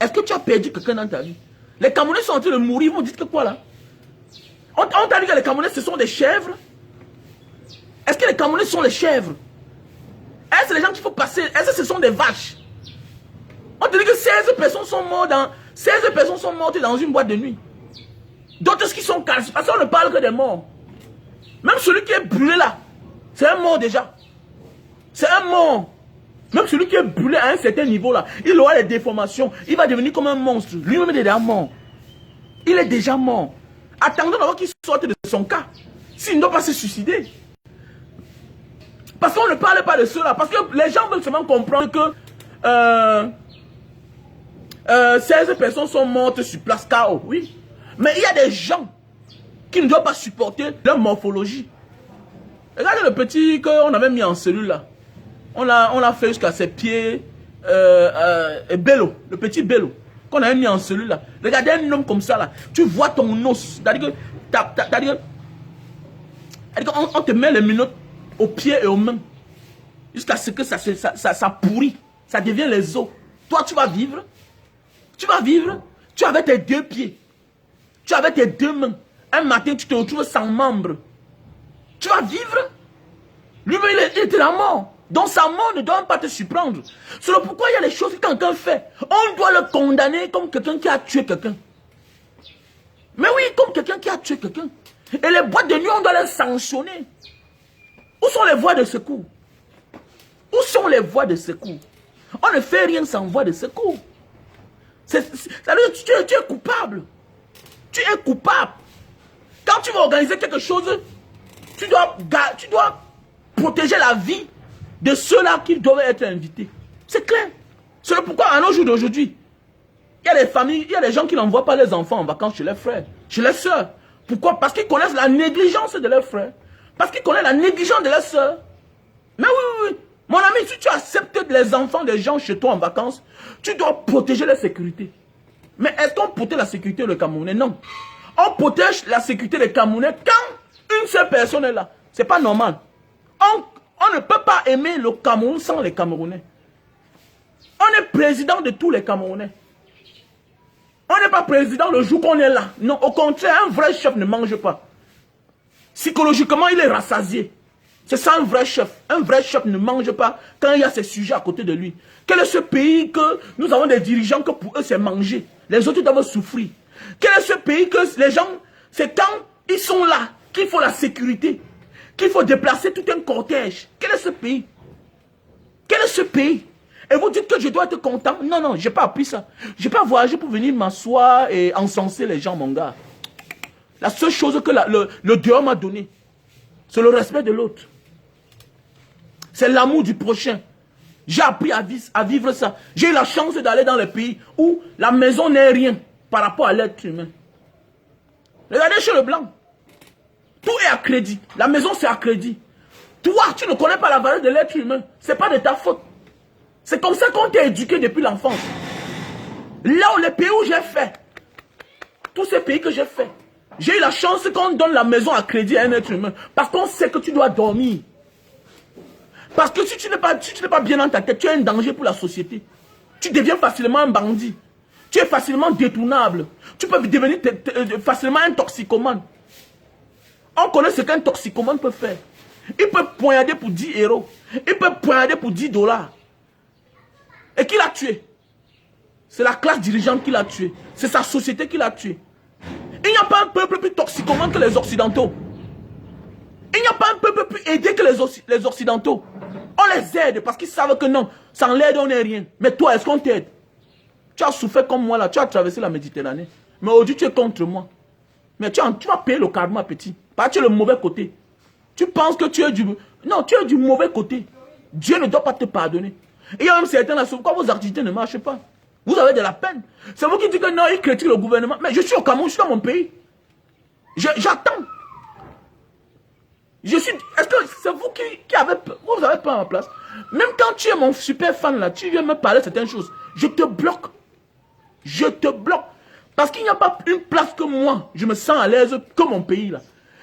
S1: Est-ce que tu as perdu quelqu'un dans ta vie? Les Camerounais sont en train de mourir. Vous dites que quoi là? On t'a dit que les Camerounais, ce sont des chèvres. Est-ce que les Camerounais sont les chèvres? Est-ce que les gens qu'il faut passer? Est-ce que ce sont des vaches? On te dit que 16 personnes sont mortes dans une boîte de nuit. D'autres qui sont cassés. Parce qu'on ne parle que des morts. Même celui qui est brûlé là, c'est un mort déjà. C'est un mort. Même celui qui est brûlé à un certain niveau là, il aura des déformations. Il va devenir comme un monstre. Lui-même est déjà mort. Il est déjà mort. Attendons d'abord qu'il sorte de son cas. S'il ne doit pas se suicider. Parce qu'on ne parle pas de cela. Parce que les gens veulent seulement comprendre que 16 personnes sont mortes sur place KO. Oui. Mais il y a des gens qui ne doivent pas supporter leur morphologie. Regardez le petit qu'on avait mis en cellule là. On l'a fait jusqu'à ses pieds. Bello, le petit Bello, qu'on avait mis en cellule là. Regardez un homme comme ça là. Tu vois ton os. C'est-à-dire qu'on te met les menottes aux pieds et aux mains. Jusqu'à ce que ça pourrit. Ça devient les os. Toi, tu vas vivre. Tu vas vivre. Tu avais tes 2 pieds. Tu avais tes 2 mains. Un matin, tu te retrouves sans membre. Tu vas vivre. Lui-même, il était la mort. Donc sa mort ne doit pas te surprendre. C'est pourquoi il y a des choses que quelqu'un fait. On doit le condamner comme quelqu'un qui a tué quelqu'un. Mais oui, comme quelqu'un qui a tué quelqu'un. Et les boîtes de nuit, on doit les sanctionner. Où sont les voies de secours? Où sont les voies de secours? On ne fait rien sans voie de secours. Ça veut dire que tu es coupable. Tu es coupable. Quand tu vas organiser quelque chose, tu dois protéger la vie de ceux-là qui doivent être invités. C'est clair. C'est pourquoi à nos jours d'aujourd'hui, il y a des familles, il y a des gens qui n'envoient pas les enfants en vacances chez leurs frères, chez leurs sœurs. Pourquoi? Parce qu'ils connaissent la négligence de leurs frères. Parce qu'ils connaissent la négligence de leurs sœurs. Mais oui. Mon ami, si tu acceptes les enfants des gens chez toi en vacances, tu dois protéger leur sécurité. Mais est-ce qu'on protège la sécurité des Camerounais? Non. On protège la sécurité des Camerounais quand une seule personne est là. C'est pas normal. On ne peut pas aimer le Cameroun sans les Camerounais. On est président de tous les Camerounais. On n'est pas président le jour qu'on est là. Non, au contraire, un vrai chef ne mange pas. Psychologiquement, il est rassasié. C'est ça un vrai chef. Un vrai chef ne mange pas quand il y a ces sujets à côté de lui. Quel est ce pays que nous avons des dirigeants que pour eux c'est manger? Les autres doivent souffrir. Quel est ce pays que les gens, c'est quand ils sont là qu'il faut la sécurité, qu'il faut déplacer tout un cortège? Quel est ce pays? Quel est ce pays? Et vous dites que je dois être content? Non, non, je n'ai pas appris ça. Je n'ai pas voyagé pour venir m'asseoir et encenser les gens, mon gars. La seule chose que le dehors m'a donné, c'est le respect de l'autre. C'est l'amour du prochain. J'ai appris à vivre ça. J'ai eu la chance d'aller dans les pays où la maison n'est rien par rapport à l'être humain. Regardez chez le blanc. Tout est à crédit. La maison, c'est à crédit. Toi, tu ne connais pas la valeur de l'être humain. Ce n'est pas de ta faute. C'est comme ça qu'on t'a éduqué depuis l'enfance. Là où les pays où j'ai fait, tous ces pays que j'ai fait, j'ai eu la chance qu'on donne la maison à crédit à un être humain. Parce qu'on sait que tu dois dormir. Parce que si tu n'es pas bien dans ta tête, tu es un danger pour la société. Tu deviens facilement un bandit. Tu es facilement détournable. Tu peux devenir facilement un toxicomane. On connaît ce qu'un toxicomane peut faire. Il peut poignarder pour 10 euros. Il peut poignarder pour 10 $. Et qui l'a tué? C'est la classe dirigeante qui l'a tué. C'est sa société qui l'a tué. Il n'y a pas un peuple plus toxicomane que les Occidentaux. Il n'y a pas un peuple plus aidé que les Occidentaux. On les aide parce qu'ils savent que non, sans l'aide on n'est rien. Mais toi, est-ce qu'on t'aide? Tu as souffert comme moi là, tu as traversé la Méditerranée. Mais aujourd'hui tu es contre moi. Mais tu vas payer le karma, petit. Parce que tu es le mauvais côté. Tu penses que tu es du... Non, tu es du mauvais côté. Dieu ne doit pas te pardonner. Et il y a même certains là, pourquoi vos activités ne marchent pas? Vous avez de la peine. C'est vous qui dites que non, ils critiquent le gouvernement. Mais je suis au Cameroun, je suis dans mon pays. J'attends. Est-ce que c'est vous qui avez peur? Vous avez peur à ma place. Même quand tu es mon super fan là, tu viens me parler de certaines choses. Je te bloque. Je te bloque. Parce qu'il n'y a pas une place que moi, je me sens à l'aise que mon pays là.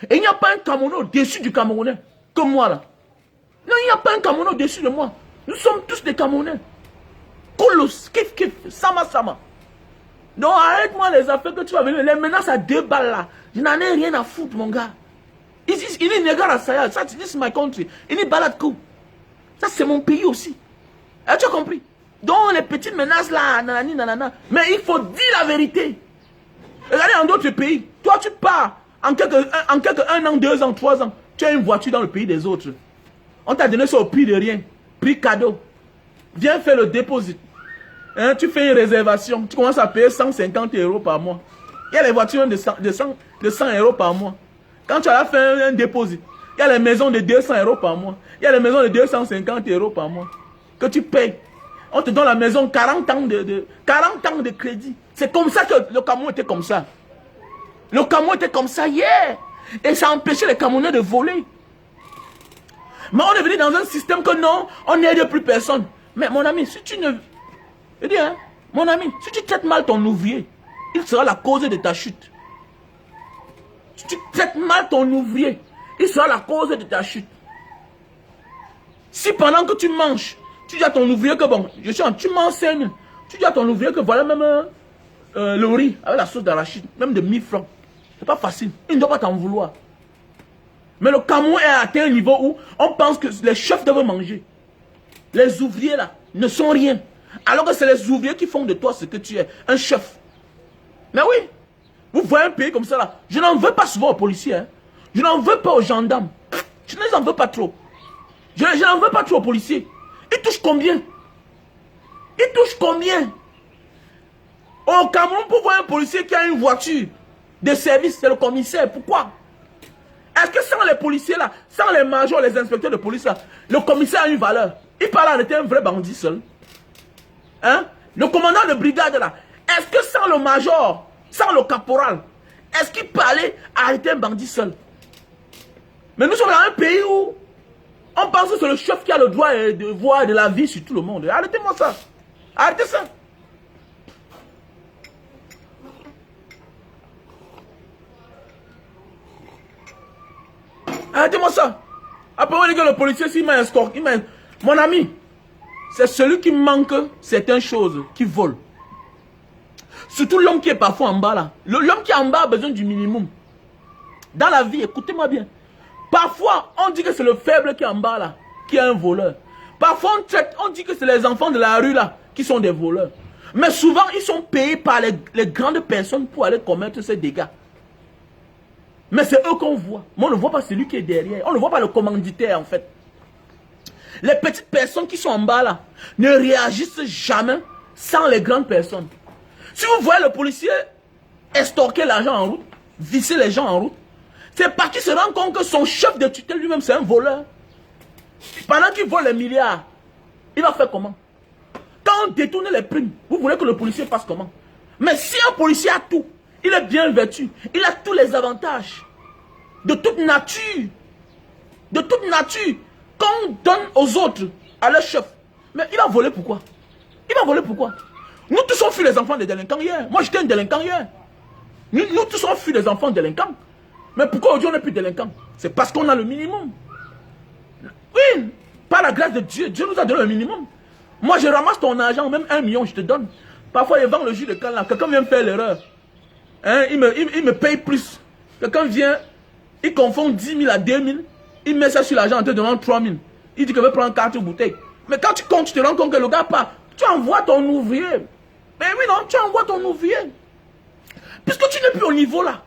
S1: Et il n'y a pas un Camerounais au-dessus du Camerounais que moi là. Non, il n'y a pas un Camerounais au-dessus de moi. Nous sommes tous des Camerounais. Koulos, kif kif, sama sama. Donc arrête-moi les affaires que tu vas venir. Les menaces à 2 balles là. Je n'en ai rien à foutre mon gars. Il est négar à ça. Ça, this is my country. Il est balade coup. Ça, c'est mon pays aussi. Tu as compris? Donc, les petites menaces là, nanani, nanana. Mais il faut dire la vérité. Regardez dans d'autres pays. Toi, tu pars en quelques 1 an, 2 ans, 3 ans. Tu as une voiture dans le pays des autres. On t'a donné ça au prix de rien. Prix cadeau. Viens faire le dépôt. Hein, tu fais une réservation. Tu commences à payer 150 € par mois. Il y a les voitures de 100 € par mois. Quand tu as fait un dépôt, il y a les maisons de 200 € par mois. Il y a les maisons de 250 € par mois. Que tu payes. On te donne la maison 40 ans de crédit. C'est comme ça que le Cameroun était comme ça. Le Cameroun était comme ça hier. Et ça empêchait les Camerounais de voler. Mais on est venu dans un système que non, on n'aide plus personne. Mais mon ami, si tu ne... Je dis, hein, mon ami, si tu traites mal ton ouvrier, il sera la cause de ta chute. Si tu traites mal ton ouvrier, il sera la cause de ta chute. Si pendant que tu manges, tu dis à ton ouvrier que bon, tu m'enseignes, tu dis à ton ouvrier que voilà même le riz avec la sauce d'arachide, même de 1000 francs. C'est pas facile. Il ne doit pas t'en vouloir. Mais le Cameroun est atteint un niveau où on pense que les chefs doivent manger. Les ouvriers là ne sont rien. Alors que c'est les ouvriers qui font de toi ce que tu es, un chef. Mais oui, vous voyez un pays comme ça là. Je n'en veux pas souvent aux policiers. Hein. Je n'en veux pas aux gendarmes. Je ne les en veux pas trop. Je n'en veux pas trop aux policiers. Ils touchent combien? Ils touchent combien? Au Cameroun, pour voir un policier qui a une voiture de service, c'est le commissaire. Pourquoi? Est-ce que sans les policiers là, sans les majors, les inspecteurs de police là, le commissaire a une valeur? Il parle en étant un vrai bandit seul. Hein? Le commandant de brigade là, est-ce que sans le major, sans le caporal, est-ce qu'il parlait à arrêter un bandit seul? Mais nous sommes dans un pays où on pense que c'est le chef qui a le droit de voir de la vie sur tout le monde. Arrêtez-moi ça. Arrêtez ça. Arrêtez-moi ça. Après, on dit que le policier, s'il m'a escorté, mon ami, c'est celui qui manque certaines choses, qui vole. Surtout l'homme qui est parfois en bas là. L'homme qui est en bas a besoin du minimum. Dans la vie, écoutez-moi bien. Parfois, on dit que c'est le faible qui est en bas là, qui est un voleur. Parfois, on dit que c'est les enfants de la rue là, qui sont des voleurs. Mais souvent, ils sont payés par les grandes personnes pour aller commettre ces dégâts. Mais c'est eux qu'on voit. Mais on ne voit pas celui qui est derrière. On ne voit pas le commanditaire en fait. Les petites personnes qui sont en bas là, ne réagissent jamais sans les grandes personnes. Si vous voyez le policier estorquer l'argent en route, visser les gens en route, c'est parce qu'il se rend compte que son chef de tutelle lui-même c'est un voleur. Pendant qu'il vole les milliards, il va faire comment? Quand on détourne les primes, vous voulez que le policier fasse comment? Mais si un policier a tout, il est bien vêtu, il a tous les avantages, de toute nature, quand on donne aux autres, à leur chef, mais il va voler pourquoi? Il va voler pourquoi? Nous tous on fut les enfants des délinquants hier. Moi j'étais un délinquant hier. Nous tous on fut les enfants délinquants. Mais pourquoi aujourd'hui on n'est plus délinquants? C'est parce qu'on a le minimum. Oui, par la grâce de Dieu, Dieu nous a donné le minimum. Moi je ramasse ton argent, même 1 million je te donne. Parfois il vend le jus de canne là, quelqu'un vient faire l'erreur. Hein, il me paye plus. Quelqu'un vient, il confond 10 000 à 2 000. Il met ça sur l'argent en te donnant 3 000. Il dit qu'il veut prendre 4 bouteilles. Mais quand tu comptes, tu te rends compte que le gars part. Tu envoies ton ouvrier. Mais oui, non, tu envoies ton ouvrier. Puisque tu n'es plus au niveau là.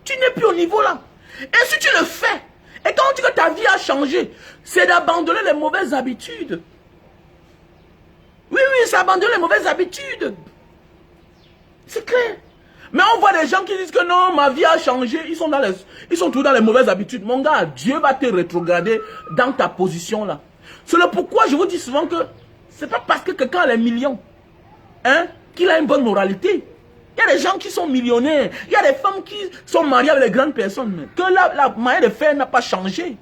S1: Tu n'es plus au niveau là. Et si tu le fais, et quand on dit que ta vie a changé, c'est d'abandonner les mauvaises habitudes. Oui, c'est abandonner les mauvaises habitudes. C'est clair. Mais on voit des gens qui disent que non, ma vie a changé. Ils sont tous dans les mauvaises habitudes. Mon gars, Dieu va te rétrograder dans ta position là. C'est le pourquoi je vous dis souvent que c'est pas parce que quelqu'un a les millions, hein, qu'il a une bonne moralité. Il y a des gens qui sont millionnaires. Il y a des femmes qui sont mariées avec les grandes personnes. Que la manière de faire n'a pas changé.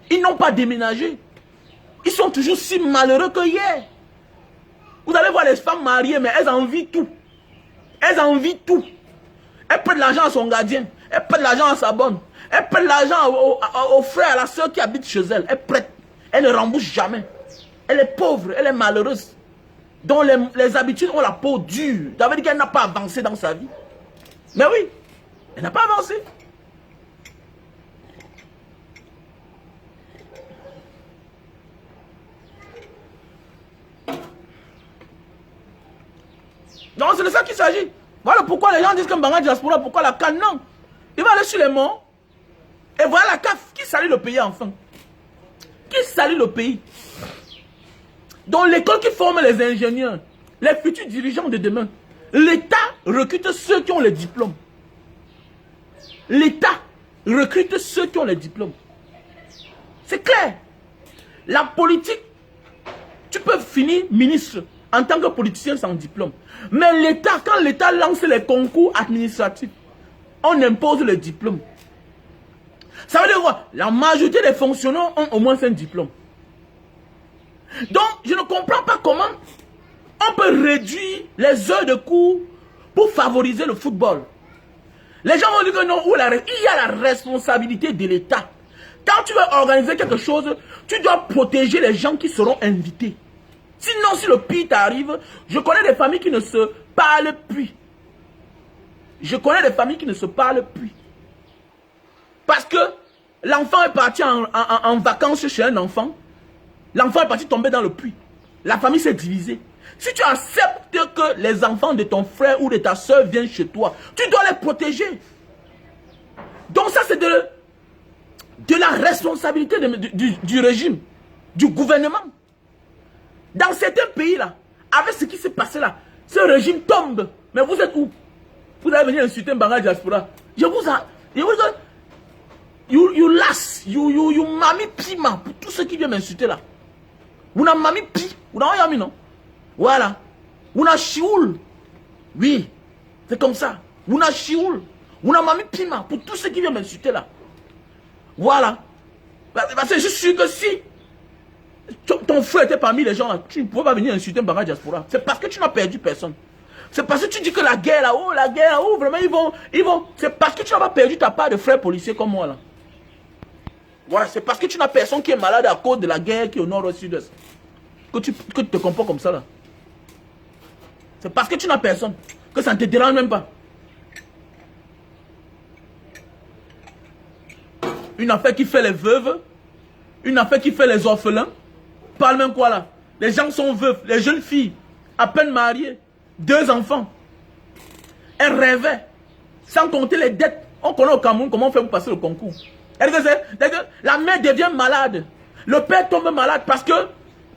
S1: Ils n'ont pas déménagé. Ils sont toujours si malheureux que hier. Vous allez voir les femmes mariées, mais elles envient tout. Elles envient tout. Elle prête l'argent à son gardien. Elle prête l'argent à sa bonne. Elle prête l'argent au frère, à la soeur qui habite chez elle. Elle prête. Elle ne rembourse jamais. Elle est pauvre, elle est malheureuse. Donc les habitudes ont la peau dure. Ça veut dire qu'elle n'a pas avancé dans sa vie. Mais oui, elle n'a pas avancé. Donc c'est de ça qu'il s'agit. Voilà pourquoi les gens disent que Mbanga diaspora, pourquoi la canne? Non. Il va aller sur les monts. Et voilà la CAF qui salue le pays enfin. Qui salue le pays. Donc l'école qui forme les ingénieurs, les futurs dirigeants de demain, l'État recrute ceux qui ont les diplômes. L'État recrute ceux qui ont les diplômes. C'est clair. La politique, tu peux finir ministre en tant que politicien sans diplôme. Mais l'État, quand l'État lance les concours administratifs, on impose le diplôme. Ça veut dire quoi? La majorité des fonctionnaires ont au moins un diplôme. Donc, je ne comprends pas comment on peut réduire les heures de cours pour favoriser le football. Les gens vont dire que non, il y a la responsabilité de l'État. Quand tu veux organiser quelque chose, tu dois protéger les gens qui seront invités. Sinon, si le pire t'arrive, je connais des familles qui ne se parlent plus. Je connais des familles qui ne se parlent plus. Parce que l'enfant est parti en vacances chez un enfant. L'enfant est parti tomber dans le puits. La famille s'est divisée. Si tu acceptes que les enfants de ton frère ou de ta soeur viennent chez toi, tu dois les protéger. Donc ça, c'est de la responsabilité du régime, du gouvernement. Dans certains pays-là, avec ce qui s'est passé là, ce régime tombe. Mais vous êtes où? Vous allez venir insulter Mbanga Diaspora. You mami pima pour tous ceux qui viennent m'insulter là. Vous n'avez mami pi. Vous n'avez yami non? Voilà. Vous n'avez chioul. Oui. C'est comme ça. Vous n'avez chioul. Vous n'avez mami pima pour tous ceux qui viennent m'insulter là. Voilà. Parce que je suis sûr que si ton frère était parmi les gens là, tu ne pouvais pas venir insulter Mbanga Diaspora. C'est parce que tu n'as perdu personne. C'est parce que tu dis que la guerre là-haut, vraiment ils vont. C'est parce que tu n'as pas perdu ta part de frères policiers comme moi là. Voilà, c'est parce que tu n'as personne qui est malade à cause de la guerre qui est au nord au sud-est. Que tu te comportes comme ça là. C'est parce que tu n'as personne. Que ça ne te dérange même pas. Une affaire qui fait les veuves. Une affaire qui fait les orphelins. Parle même quoi là? Les gens sont veufs. Les jeunes filles, à peine mariées. 2 enfants. Elles rêvaient. Sans compter les dettes. On connaît au Cameroun comment on fait pour passer le concours. La mère devient malade. Le père tombe malade parce que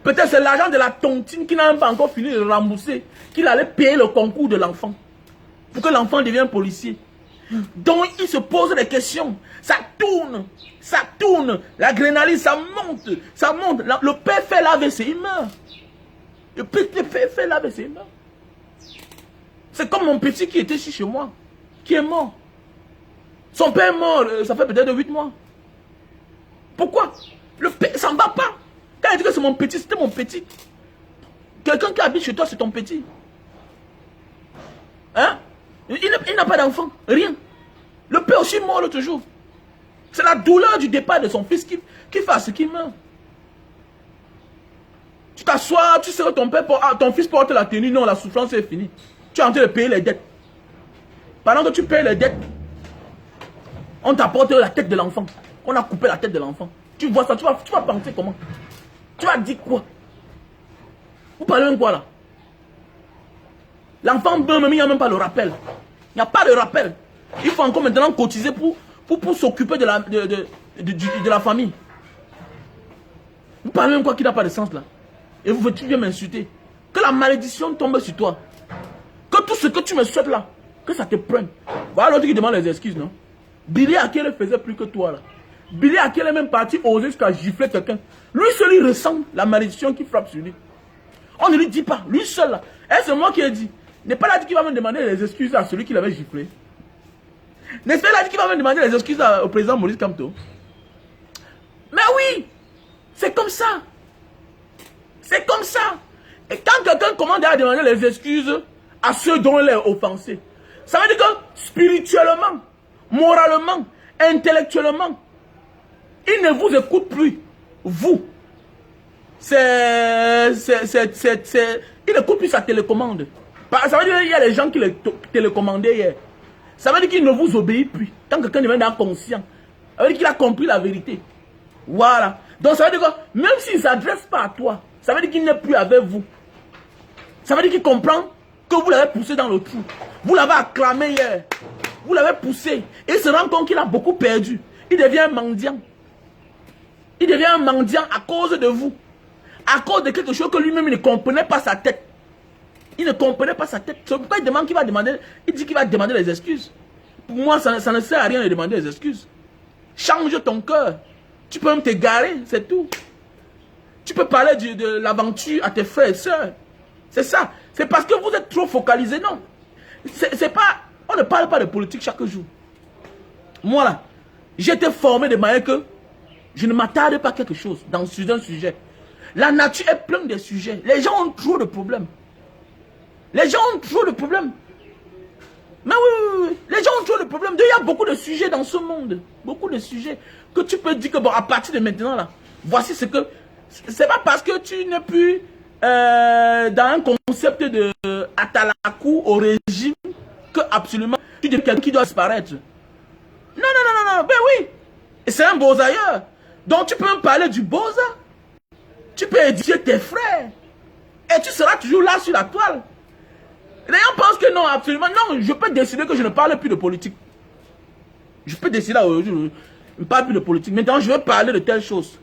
S1: peut-être c'est l'argent de la tontine qui n'a même pas encore fini de rembourser. Qu'il allait payer le concours de l'enfant. Pour que l'enfant devienne policier. Donc il se pose des questions. Ça tourne. Ça tourne. L'adrénaline, ça monte. Ça monte. Le père fait l'AVC, il meurt. Le père fait l'AVC, il meurt. C'est comme mon petit qui était ici chez moi. Qui est mort. Son père est mort, ça fait peut-être 8 mois. Pourquoi? Le père, ça ne va pas. Quand il dit que c'est mon petit, c'était mon petit. Quelqu'un qui habite chez toi, c'est ton petit. Hein? Il n'a pas d'enfant, rien. Le père aussi mort l'autre jour. C'est la douleur du départ de son fils qui fait à ce qu'il meurt. Tu t'assois, tu sais que ton fils porte la tenue, non, la souffrance est finie. Tu es en train de payer les dettes. Pendant que tu payes les dettes, on t'apporte la tête de l'enfant. On a coupé la tête de l'enfant. Tu vois ça, tu vas penser comment? Tu vas dire quoi? Vous parlez de quoi là? L'enfant meurt, mais il n'y a même pas le rappel. Il n'y a pas de rappel. Il faut encore maintenant cotiser pour s'occuper de la famille. Vous parlez de quoi qui n'a pas de sens là? Et tu viens m'insulter. Que la malédiction tombe sur toi. Que tout ce que tu me souhaites là, que ça te prenne. Voilà l'autre qui demande les excuses, non? Billy Akele faisait plus que toi là. Billy Akele est même parti oser jusqu'à gifler quelqu'un. Lui seul il ressent la malédiction qui frappe sur lui. On ne lui dit pas, lui seul là. Et c'est moi qui ai dit. N'est pas là dit qu'il va me demander les excuses à celui qui l'avait giflé. N'est-ce pas là dit qu'il va me demander les excuses au président Maurice Kamto? Mais oui, c'est comme ça. C'est comme ça. Et quand quelqu'un commande à demander les excuses à ceux dont il est offensé, ça veut dire que spirituellement, moralement, intellectuellement, il ne vous écoute plus. Vous. Il n'écoute plus sa télécommande. Ça veut dire qu'il y a les gens qui le télécommandaient hier. Ça veut dire qu'il ne vous obéit plus. Quand quelqu'un devient inconscient, ça veut dire qu'il a compris la vérité. Voilà. Donc ça veut dire que même s'il ne s'adresse pas à toi, ça veut dire qu'il n'est plus avec vous. Ça veut dire qu'il comprend que vous l'avez poussé dans le trou. Vous l'avez acclamé hier. Vous l'avez poussé. Et il se rend compte qu'il a beaucoup perdu. Il devient un mendiant. Il devient un mendiant à cause de vous. À cause de quelque chose que lui-même ne comprenait pas sa tête. Il ne comprenait pas sa tête. C'est pourquoi il demande qu'il va demander. Il dit qu'il va demander les excuses. Pour moi, ça ne sert à rien de demander les excuses. Change ton cœur. Tu peux même t'égarer, c'est tout. Tu peux parler de l'aventure à tes frères et sœurs. C'est ça. C'est parce que vous êtes trop focalisés, non. C'est pas. On ne parle pas de politique chaque jour. Moi là, j'ai été formé de manière que je ne m'attarde pas à quelque chose dans un sujet. La nature est pleine de sujets. Les gens ont trop de problèmes. Les gens ont trop de problèmes. Mais oui. Les gens ont trop de problèmes. Il y a beaucoup de sujets dans ce monde. Beaucoup de sujets. que tu peux dire que bon, à partir de maintenant, là, voici ce que... C'est pas parce que tu n'es plus dans un concept de atalakou au régime que absolument tu deviens quelqu'un qui doit disparaître. Non, non, non, non, non, ben oui. Et c'est un Bozailleur. Donc tu peux me parler du Boza. Tu peux éduquer tes frères. Et tu seras toujours là sur la toile. Les gens pensent que non, absolument. Non, je peux décider que je ne parle plus de politique. Je peux décider aujourd'hui, je ne parle plus de politique. Maintenant, je vais parler de telle chose.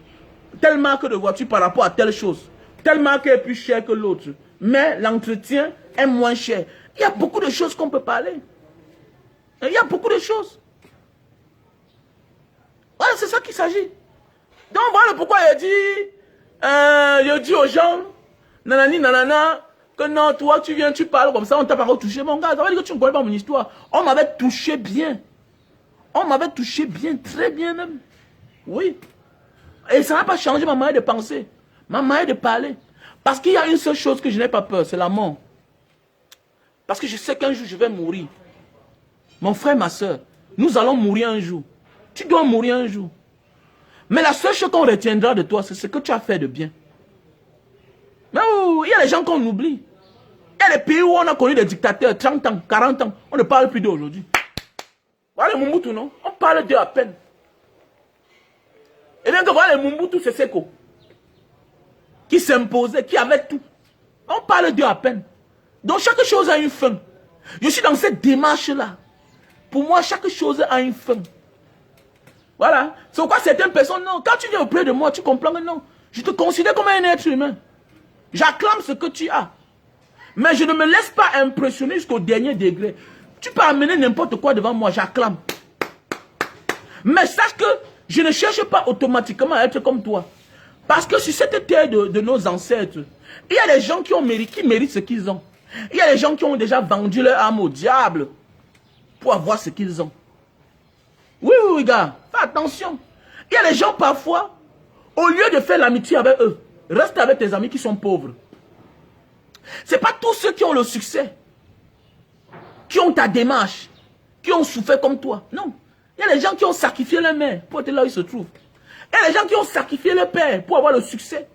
S1: Telle marque de voiture par rapport à telle chose. Telle marque est plus chère que l'autre. Mais l'entretien est moins cher. Il y a beaucoup de choses qu'on peut parler. Il y a beaucoup de choses. Voilà, c'est ça qu'il s'agit. Donc voilà pourquoi il dit aux gens, nanani, nanana, que non, toi, tu viens, tu parles comme ça, on t'a pas retouché. Mon gars, ça veut dire que tu ne connais pas mon histoire. On m'avait touché bien. On m'avait touché bien, très bien même. Oui. Et ça n'a pas changé ma manière de penser, ma manière de parler. Parce qu'il y a une seule chose que je n'ai pas peur, c'est la mort. Parce que je sais qu'un jour, je vais mourir. Mon frère, ma soeur, nous allons mourir un jour. Tu dois mourir un jour. Mais la seule chose qu'on retiendra de toi, c'est ce que tu as fait de bien. Mais il y a des gens qu'on oublie. Il y a des pays où on a connu des dictateurs, 30 ans, 40 ans. On ne parle plus d'eux aujourd'hui. Voilà les Mobutu, non? On parle d'eux à peine. Et bien que voilà les Mobutu, c'est Seko. Qui s'imposait, qui avait tout. On parle d'eux à peine. Donc chaque chose a une fin. Je suis dans cette démarche-là. Pour moi, chaque chose a une fin. Voilà. C'est pourquoi certaines personnes, non. Quand tu viens auprès de moi, tu comprends que non. Je te considère comme un être humain. J'acclame ce que tu as. Mais je ne me laisse pas impressionner jusqu'au dernier degré. Tu peux amener n'importe quoi devant moi, j'acclame. Mais sache que je ne cherche pas automatiquement à être comme toi. Parce que sur cette terre de nos ancêtres, il y a des gens qui méritent ce qu'ils ont. Il y a des gens qui ont déjà vendu leur âme au diable pour avoir ce qu'ils ont. Oui, oui, oui, gars, fais attention. Il y a des gens parfois, au lieu de faire l'amitié avec eux, reste avec tes amis qui sont pauvres. Ce n'est pas tous ceux qui ont le succès, qui ont ta démarche, qui ont souffert comme toi. Non. Il y a des gens qui ont sacrifié leur mère pour être là où ils se trouvent. Il y a des gens qui ont sacrifié leur père pour avoir le succès.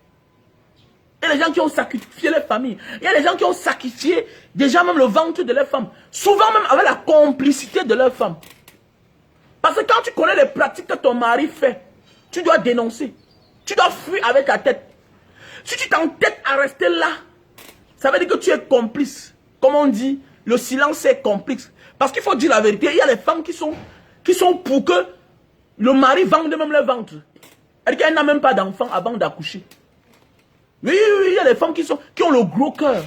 S1: Il y a des gens qui ont sacrifié leur famille. Il y a des gens qui ont sacrifié déjà même le ventre de leur femme. Souvent même avec la complicité de leur femme. Parce que quand tu connais les pratiques que ton mari fait, tu dois dénoncer. Tu dois fuir avec ta tête. Si tu t'entêtes à rester là, ça veut dire que tu es complice. Comme on dit, le silence est complice. Parce qu'il faut dire la vérité, il y a les femmes qui sont pour que le mari vende même leur ventre. Elle n'a même pas d'enfant avant d'accoucher. Oui, oui, il y a des femmes qui ont le gros cœur.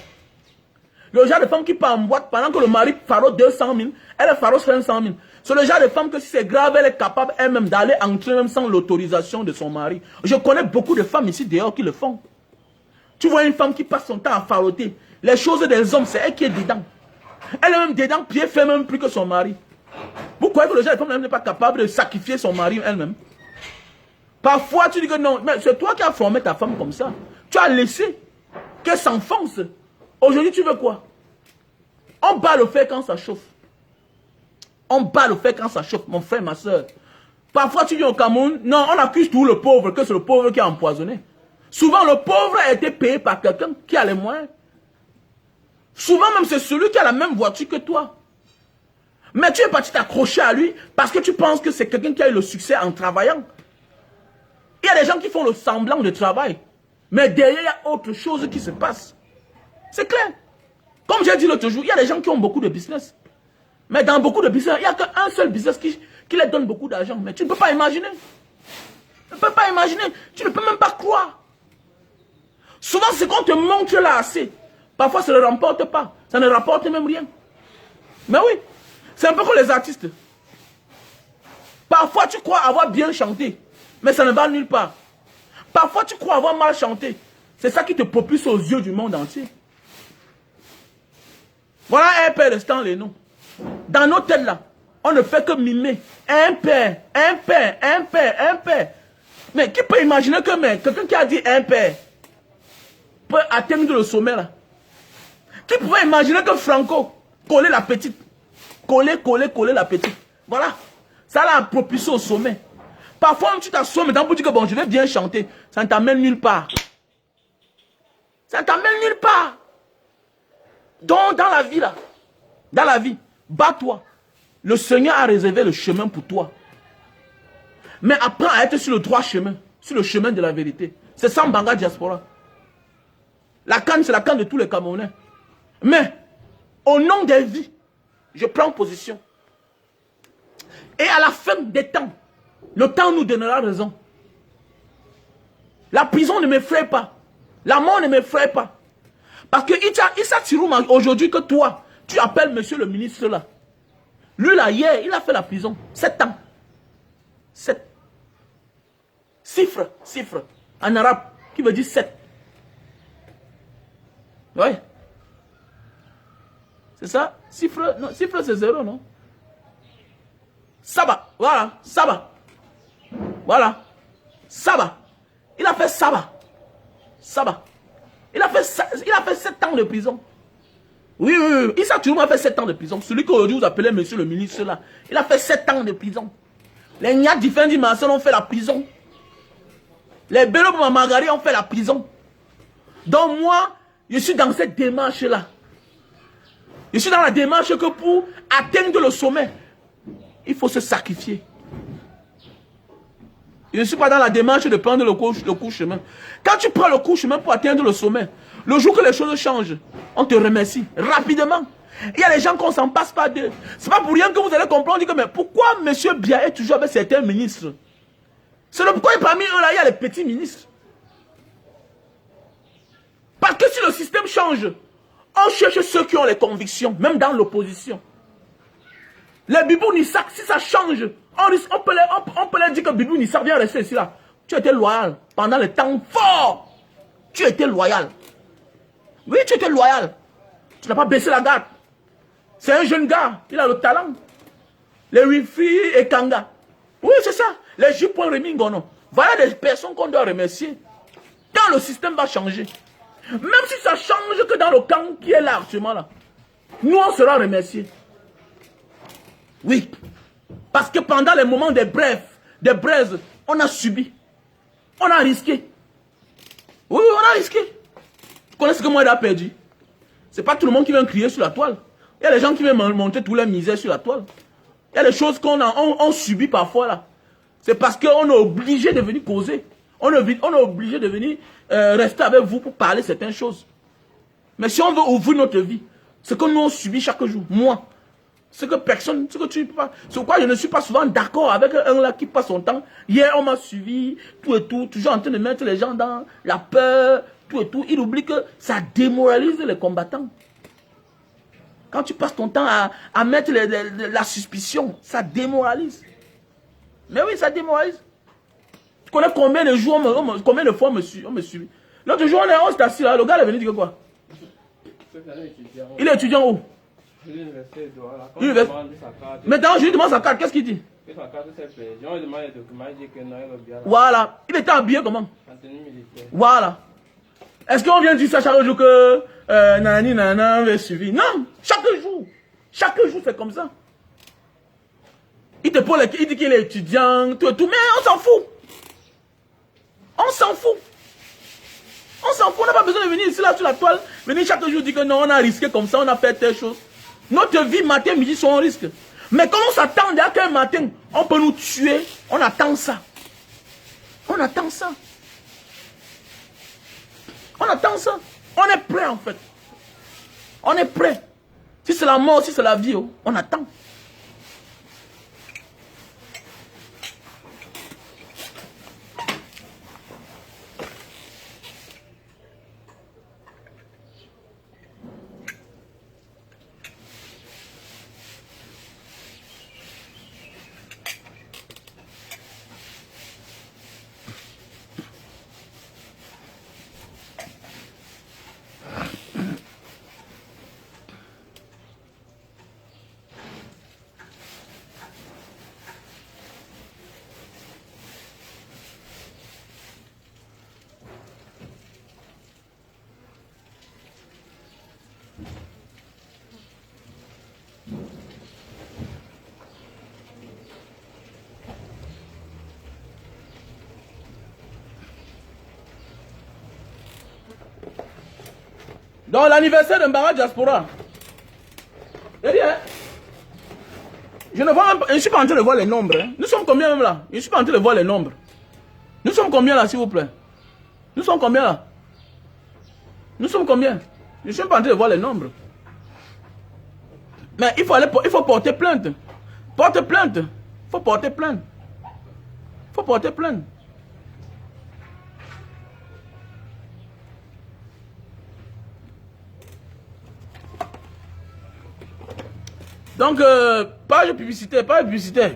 S1: Le genre de femmes qui partent en boîte pendant que le mari faraude 200 000, elle faraude 500 000. C'est le genre de femme que si c'est grave, elle est capable elle-même d'aller entrer même sans l'autorisation de son mari. Je connais beaucoup de femmes ici dehors qui le font. Tu vois une femme qui passe son temps à faroter. Les choses des hommes, c'est elle qui est dedans. Elle est même dedans, pied fait même plus que son mari. Vous croyez que le genre de femme n'est pas capable de sacrifier son mari elle-même? Parfois, tu dis que non, mais c'est toi qui as formé ta femme comme ça. Tu as laissé qu'elle s'enfonce. Aujourd'hui, tu veux quoi? On bat le fer quand ça chauffe. On bat le fer quand ça chauffe, mon frère, ma soeur. Parfois, tu viens au Cameroun, non, on accuse tout le pauvre, que c'est le pauvre qui a empoisonné. Souvent, le pauvre a été payé par quelqu'un qui a les moyens. Souvent, même, c'est celui qui a la même voiture que toi. Mais tu es parti t'accrocher à lui parce que tu penses que c'est quelqu'un qui a eu le succès en travaillant. Il y a des gens qui font le semblant de travail. Mais derrière, il y a autre chose qui se passe. C'est clair. Comme j'ai dit l'autre jour, il y a des gens qui ont beaucoup de business. Mais dans beaucoup de business, il n'y a qu'un seul business qui leur donne beaucoup d'argent. Mais tu ne peux pas imaginer. Tu ne peux pas imaginer. Tu ne peux même pas croire. Souvent, ce qu'on te montre là assez, parfois ça ne remporte pas. Ça ne rapporte même rien. Mais oui, c'est un peu comme les artistes. Parfois, tu crois avoir bien chanté, mais ça ne va nulle part. Parfois, tu crois avoir mal chanté. C'est ça qui te propulse aux yeux du monde entier. Voilà un père de Stan Leno. Dans nos têtes là, on ne fait que mimer. Un père, un père, un père, un père. Mais qui peut imaginer que quelqu'un qui a dit un père peut atteindre le sommet là? Qui pouvait imaginer que Franco collait la petite? Coller la petite. Voilà. Ça l'a propulsé au sommet. Parfois, tu t'assois maintenant pour dire que bon, je vais bien chanter. Ça ne t'amène nulle part. Ça ne t'amène nulle part. Donc, dans la vie, là, dans la vie, bats-toi. Le Seigneur a réservé le chemin pour toi. Mais apprends à être sur le droit chemin, sur le chemin de la vérité. C'est ça Mbanga Diaspora. La canne, c'est la canne de tous les Camerounais. Mais, au nom des vies, je prends position. Et à la fin des temps, le temps nous donnera raison. La prison ne m'effraie pas. La mort ne m'effraie pas. Parce que Issa Tirouma, aujourd'hui que toi, tu appelles monsieur le ministre là. Lui là, hier, il a fait la prison. 7 ans. 7. Cifre, en arabe, qui veut dire 7. Oui. C'est ça? Cifre c'est 0, non? Saba, voilà, Saba. Voilà. Saba. Il a fait Saba. Saba. Il a fait 7 ans de prison. Oui. Issa Tirouma a fait 7 ans de prison. Celui qu'aujourd'hui vous appelez monsieur le ministre là. Il a fait 7 ans de prison. Les Nyat Difendi Marcel ont fait la prison. Les Bello Mamagari ont fait la prison. Donc moi, je suis dans cette démarche là. Je suis dans la démarche que pour atteindre le sommet, il faut se sacrifier. Je ne suis pas dans la démarche de prendre le court chemin. Quand tu prends le court chemin pour atteindre le sommet, le jour que les choses changent, on te remercie rapidement. Il y a des gens qu'on ne s'en passe pas d'eux. Ce n'est pas pour rien que vous allez comprendre que mais pourquoi M. Biya est toujours avec certains ministres. C'est le pourquoi parmi eux là, il y a les petits ministres. Parce que si le système change, on cherche ceux qui ont les convictions, même dans l'opposition. Les Bibou Nissak, si ça change, on peut leur dire que Bibou Nissak vient rester ici là. Tu étais loyal pendant le temps fort. Tu étais loyal. Oui, tu étais loyal. Tu n'as pas baissé la garde. C'est un jeune gars, il a le talent. Les Wifi et Kanga. Oui, c'est ça. Les J.Remingono. Remingono. Voilà des personnes qu'on doit remercier. Quand le système va changer, même si ça change que dans le camp qui est là actuellement là, nous on sera remerciés. Oui. Parce que pendant les moments des braises, on a subi. On a risqué. Oui, on a risqué. Tu connais ce que moi j'ai perdu? C'est pas tout le monde qui vient crier sur la toile. Il y a des gens qui viennent monter toutes les misères sur la toile. Il y a des choses qu'on subit parfois là. C'est parce qu'on est obligé de venir causer. On est obligé de venir rester avec vous pour parler certaines choses. Mais si on veut ouvrir notre vie, ce que nous on subit chaque jour, moi, ce que personne, ce que tu ne peux pas. C'est pourquoi je ne suis pas souvent d'accord avec un là qui passe son temps. Hier, on m'a suivi, tout et tout, toujours en train de mettre les gens dans la peur, tout et tout. Il oublie que ça démoralise les combattants. Quand tu passes ton temps à mettre la suspicion, ça démoralise. Mais oui, ça démoralise. Tu connais combien de jours, combien de fois on me suit. L'autre jour, on s'est assis là, le gars est venu dire quoi? Il est étudiant où? Maintenant, je lui demande sa carte, qu'est-ce qu'il dit? Voilà. Il était habillé comment? Voilà. Est-ce qu'on vient dire ça chaque jour que Nani Nana avait suivi? Non, chaque jour. Chaque jour, c'est comme ça. Il dit qu'il est étudiant, tout et tout, mais on s'en fout. On s'en fout. On s'en fout, on n'a pas besoin de venir ici là sur la toile, venir chaque jour dire que non, on a risqué comme ça, on a fait telle chose. Notre vie, matin, midi, sont en risque. Mais quand on s'attend à qu'un matin, on peut nous tuer, on attend ça. On attend ça. On attend ça. On est prêt en fait. On est prêt. Si c'est la mort, si c'est la vie, on attend. Donc l'anniversaire de Mbara Diaspora. Je ne suis pas en train de voir les nombres. Hein. Nous sommes combien même là? Je ne suis pas en train de voir les nombres. Nous sommes combien là, s'il vous plaît? Nous sommes combien là? Nous sommes combien? Je ne suis pas en train de voir les nombres. Mais il faut porter plainte. Porte plainte. Il faut porter plainte. Il faut porter plainte. Donc, page publicitaire, page publicitaire.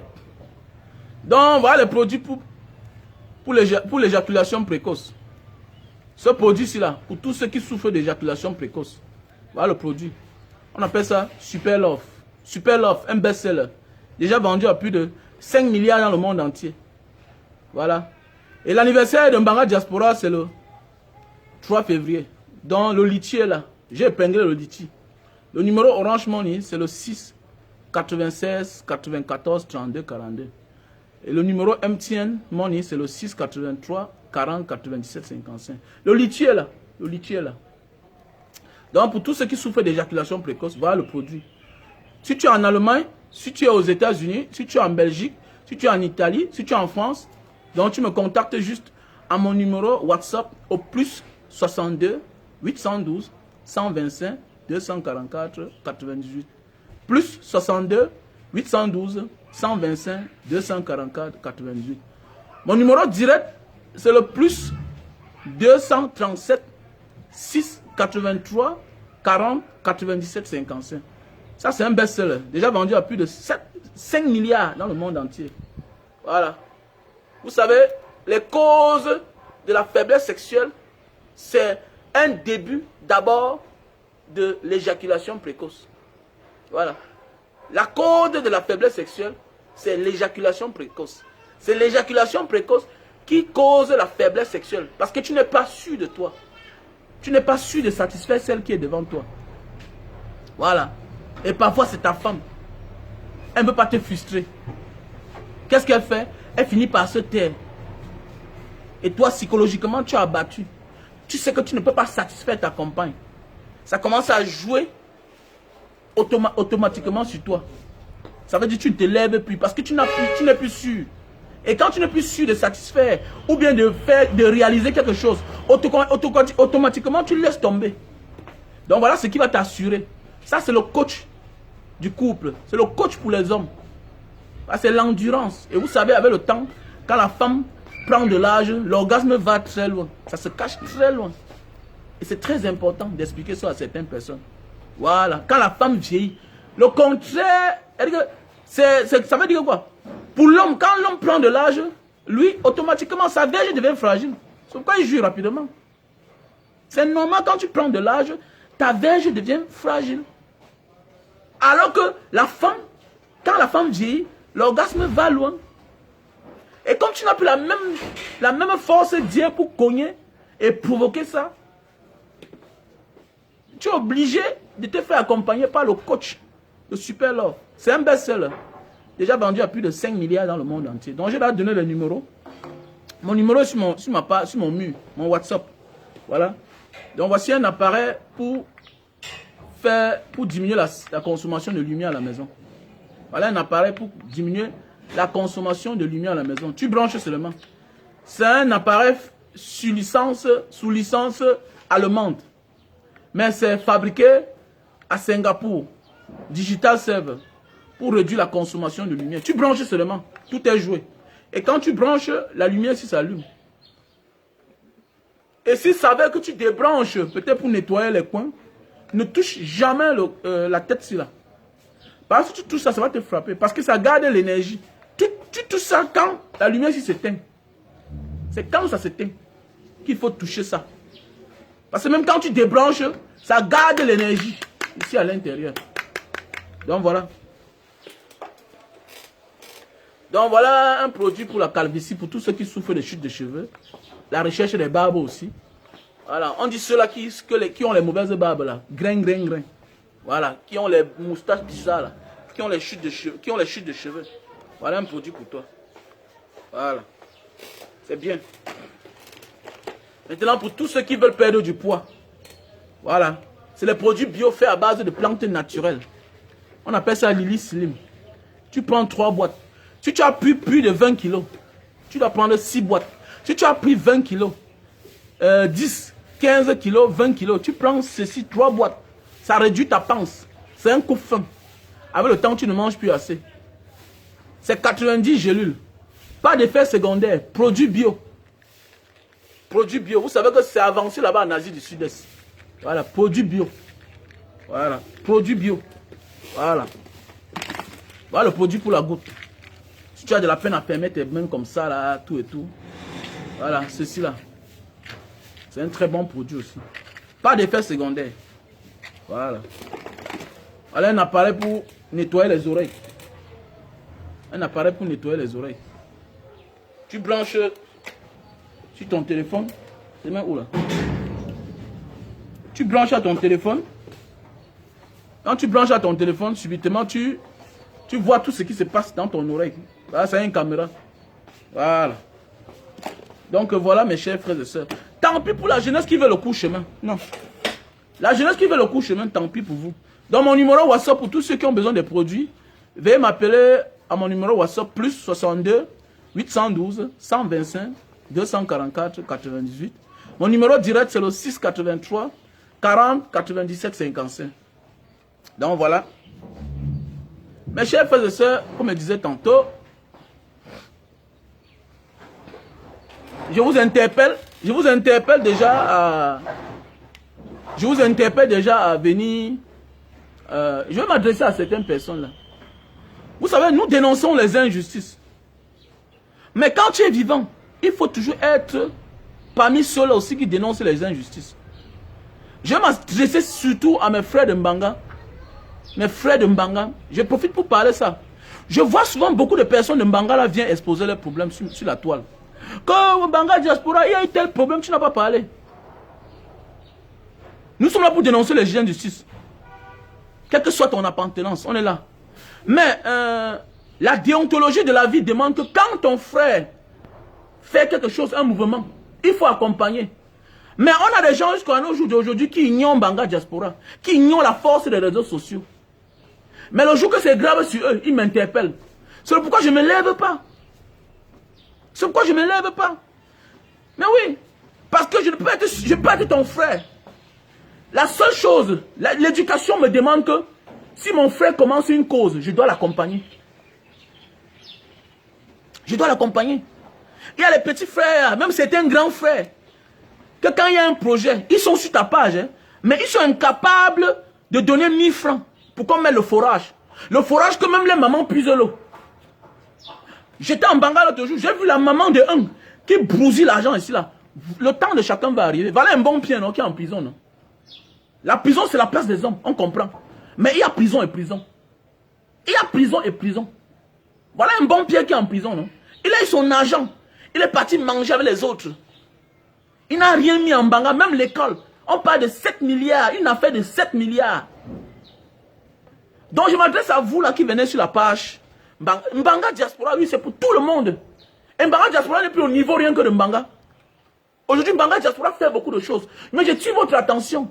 S1: Donc, voilà les produits pour l'éjaculation précoce. Ce produit-ci là, pour tous ceux qui souffrent d'éjaculation précoce. Voilà le produit. On appelle ça Super Love. Super Love, un best-seller. Déjà vendu à plus de 5 milliards dans le monde entier. Voilà. Et l'anniversaire de Mbara Diaspora, c'est le 3 février. Dans le litier là, j'ai épinglé le litier. Le numéro Orange Money, c'est le 6 96 94 32 42. Et le numéro MTN Money, c'est le 6 83 40 97 55. Le litier là, le litier là. Donc pour tous ceux qui souffrent d'éjaculation précoce, voilà le produit. Si tu es en Allemagne, si tu es aux États-Unis, si tu es en Belgique, si tu es en Italie, si tu es en France, donc tu me contactes juste à mon numéro WhatsApp au plus 62 812 125 244 98. Plus 62 812 125 244 98. Mon numéro direct, c'est le plus 237 6 83 40 97 55. Ça, c'est un best-seller. Déjà vendu à plus de 5 milliards dans le monde entier. Voilà. Vous savez, les causes de la faiblesse sexuelle, c'est un début d'abord de l'éjaculation précoce. Voilà. La cause de la faiblesse sexuelle, c'est l'éjaculation précoce. C'est l'éjaculation précoce qui cause la faiblesse sexuelle. Parce que tu n'es pas sûr de toi. Tu n'es pas sûr de satisfaire celle qui est devant toi. Voilà. Et parfois, c'est ta femme. Elle ne peut pas te frustrer. Qu'est-ce qu'elle fait? Elle finit par se taire. Et toi, psychologiquement, tu es abattu. Tu sais que tu ne peux pas satisfaire ta compagne. Ça commence à jouer automatiquement sur toi. Ça veut dire que tu ne te lèves plus parce que tu n'es plus sûr. Et quand tu n'es plus sûr de satisfaire ou bien de réaliser quelque chose, automatiquement tu laisses tomber. Donc voilà ce qui va t'assurer. Ça c'est le coach du couple. C'est le coach pour les hommes. C'est l'endurance. Et vous savez, avec le temps, quand la femme prend de l'âge, l'orgasme va très loin. Ça se cache très loin. Et c'est très important d'expliquer ça à certaines personnes. Voilà. Quand la femme vieillit, le contraire, ça veut dire quoi? Pour l'homme, quand l'homme prend de l'âge, lui, automatiquement, sa verge devient fragile. C'est pourquoi il joue rapidement. C'est normal, quand tu prends de l'âge, ta verge devient fragile. Alors que la femme, quand la femme vieillit, l'orgasme va loin. Et comme tu n'as plus la même force d'hier pour cogner et provoquer ça, tu es obligé de te faire accompagner par le coach, le Super Love. C'est un best-seller. Déjà vendu à plus de 5 milliards dans le monde entier. Donc, je vais donner le numéro. Mon numéro est sur mon mur, mon WhatsApp. Voilà. Donc, voici un appareil pour diminuer la consommation de lumière à la maison. Voilà un appareil pour diminuer la consommation de lumière à la maison. Tu branches seulement. C'est un appareil sous licence allemande. Mais c'est fabriqué à Singapour. Digital Server. Pour réduire la consommation de lumière. Tu branches seulement. Tout est joué. Et quand tu branches, la lumière s'allume. Et s'il savait que tu débranches, peut-être pour nettoyer les coins, ne touche jamais la tête sur là. Parce que tu touches ça, ça va te frapper. Parce que ça garde l'énergie. Tu touches ça quand la lumière s'éteint. C'est quand ça s'éteint qu'il faut toucher ça. Parce que même quand tu débranches, ça garde l'énergie ici à l'intérieur. Donc voilà. Donc voilà un produit pour la calvitie, pour tous ceux qui souffrent de chute de cheveux. La recherche des barbes aussi. Voilà, on dit ceux-là qui ont les mauvaises barbes là. Grain. Voilà, qui ont les moustaches bizarres là. Qui ont les chutes de cheveux. Voilà un produit pour toi. Voilà. C'est bien. Maintenant pour tous ceux qui veulent perdre du poids. Voilà. C'est les produits bio faits à base de plantes naturelles. On appelle ça Lily Slim. Tu prends 3 boîtes. Si tu as pris plus de 20 kilos, tu dois prendre 6 boîtes. Si tu as pris 20 kilos, 10, 15 kilos, 20 kilos, tu prends ceci, 3 boîtes. Ça réduit ta panse. C'est un coup fin. Avec le temps, tu ne manges plus assez. C'est 90 gélules. Pas d'effet secondaire. Produit bio. Produit bio. Vous savez que c'est avancé là-bas en Asie du Sud-Est. Voilà, produit bio. Voilà, produit bio. Voilà. Voilà le produit pour la goutte. Si tu as de la peine à permettre tes mains comme ça, là, tout et tout. Voilà, ceci là. C'est un très bon produit aussi. Pas d'effet secondaire. Voilà. Voilà un appareil pour nettoyer les oreilles. Un appareil pour nettoyer les oreilles. Tu branches sur ton téléphone. C'est même où là? Tu branches à ton téléphone. Quand tu branches à ton téléphone, subitement tu vois tout ce qui se passe dans ton oreille. Là, c'est une caméra. Voilà. Donc voilà mes chers frères et sœurs. Tant pis pour la jeunesse qui veut le court chemin. Non. La jeunesse qui veut le court chemin, tant pis pour vous. Dans mon numéro WhatsApp, pour tous ceux qui ont besoin des produits, veuillez m'appeler à mon numéro WhatsApp plus 62 812 125 244 98. Mon numéro direct c'est le 683 40 97 55. Donc voilà. Mes chers frères et sœurs, comme je disais tantôt, je vous interpelle déjà à venir. Je vais m'adresser à certaines personnes là. Vous savez, nous dénonçons les injustices. Mais quand tu es vivant, il faut toujours être parmi ceux-là aussi qui dénoncent les injustices. Je vais m'adresser surtout à mes frères de Mbanga. Mes frères de Mbanga, je profite pour parler ça. Je vois souvent beaucoup de personnes de Mbanga là viennent exposer leurs problèmes sur la toile. Quand Mbanga Diaspora, il y a eu tel problème, tu n'as pas parlé. Nous sommes là pour dénoncer les injustices. Quelle que soit ton appartenance, on est là. Mais la déontologie de la vie demande que quand ton frère fait quelque chose, un mouvement, il faut accompagner. Mais on a des gens jusqu'à nos jours d'aujourd'hui qui ignorent Mbanga Diaspora, qui ignorent la force des réseaux sociaux. Mais le jour que c'est grave sur eux, ils m'interpellent. C'est pourquoi je ne me lève pas. C'est pourquoi je ne me lève pas. Mais oui, parce que je peux être ton frère. La seule chose, l'éducation me demande que si mon frère commence une cause, je dois l'accompagner. Je dois l'accompagner. Il y a les petits frères, même certains grands frères, que quand il y a un projet, ils sont sur ta page, hein, mais ils sont incapables de donner 1000 francs pour qu'on mette le forage. Le forage que même les mamans puisent l'eau. J'étais en Bangla l'autre jour, j'ai vu la maman de un qui brousille l'argent ici là. Le temps de chacun va arriver. Voilà un bon pied non, qui est en prison. Non? La prison c'est la place des hommes, on comprend. Mais il y a prison et prison. Il y a prison et prison. Voilà un bon pied qui est en prison. Non? Il a eu son argent. Il est parti manger avec les autres. Il n'a rien mis en Banga, même l'école. On parle de 7 milliards, une affaire de 7 milliards. Donc je m'adresse à vous là qui venez sur la page. Mbanga Diaspora, oui, c'est pour tout le monde. Et Mbanga Diaspora n'est plus au niveau rien que de Mbanga. Aujourd'hui, Mbanga Diaspora fait beaucoup de choses. Mais je tire votre attention.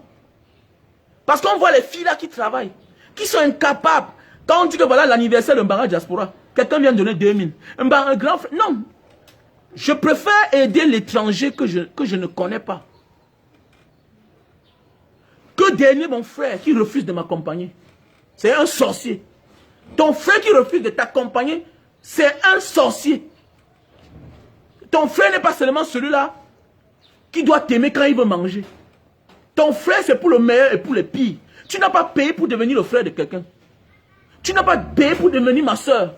S1: Parce qu'on voit les filles là qui travaillent, qui sont incapables. Quand on dit que voilà l'anniversaire de Mbanga Diaspora, quelqu'un vient de donner 2000. Un grand frère, non. Je préfère aider l'étranger que je ne connais pas. Que d'aider mon frère qui refuse de m'accompagner. C'est un sorcier. Ton frère qui refuse de t'accompagner, c'est un sorcier. Ton frère n'est pas seulement celui-là qui doit t'aimer quand il veut manger. Ton frère, c'est pour le meilleur et pour le pire. Tu n'as pas payé pour devenir le frère de quelqu'un. Tu n'as pas payé pour devenir ma soeur.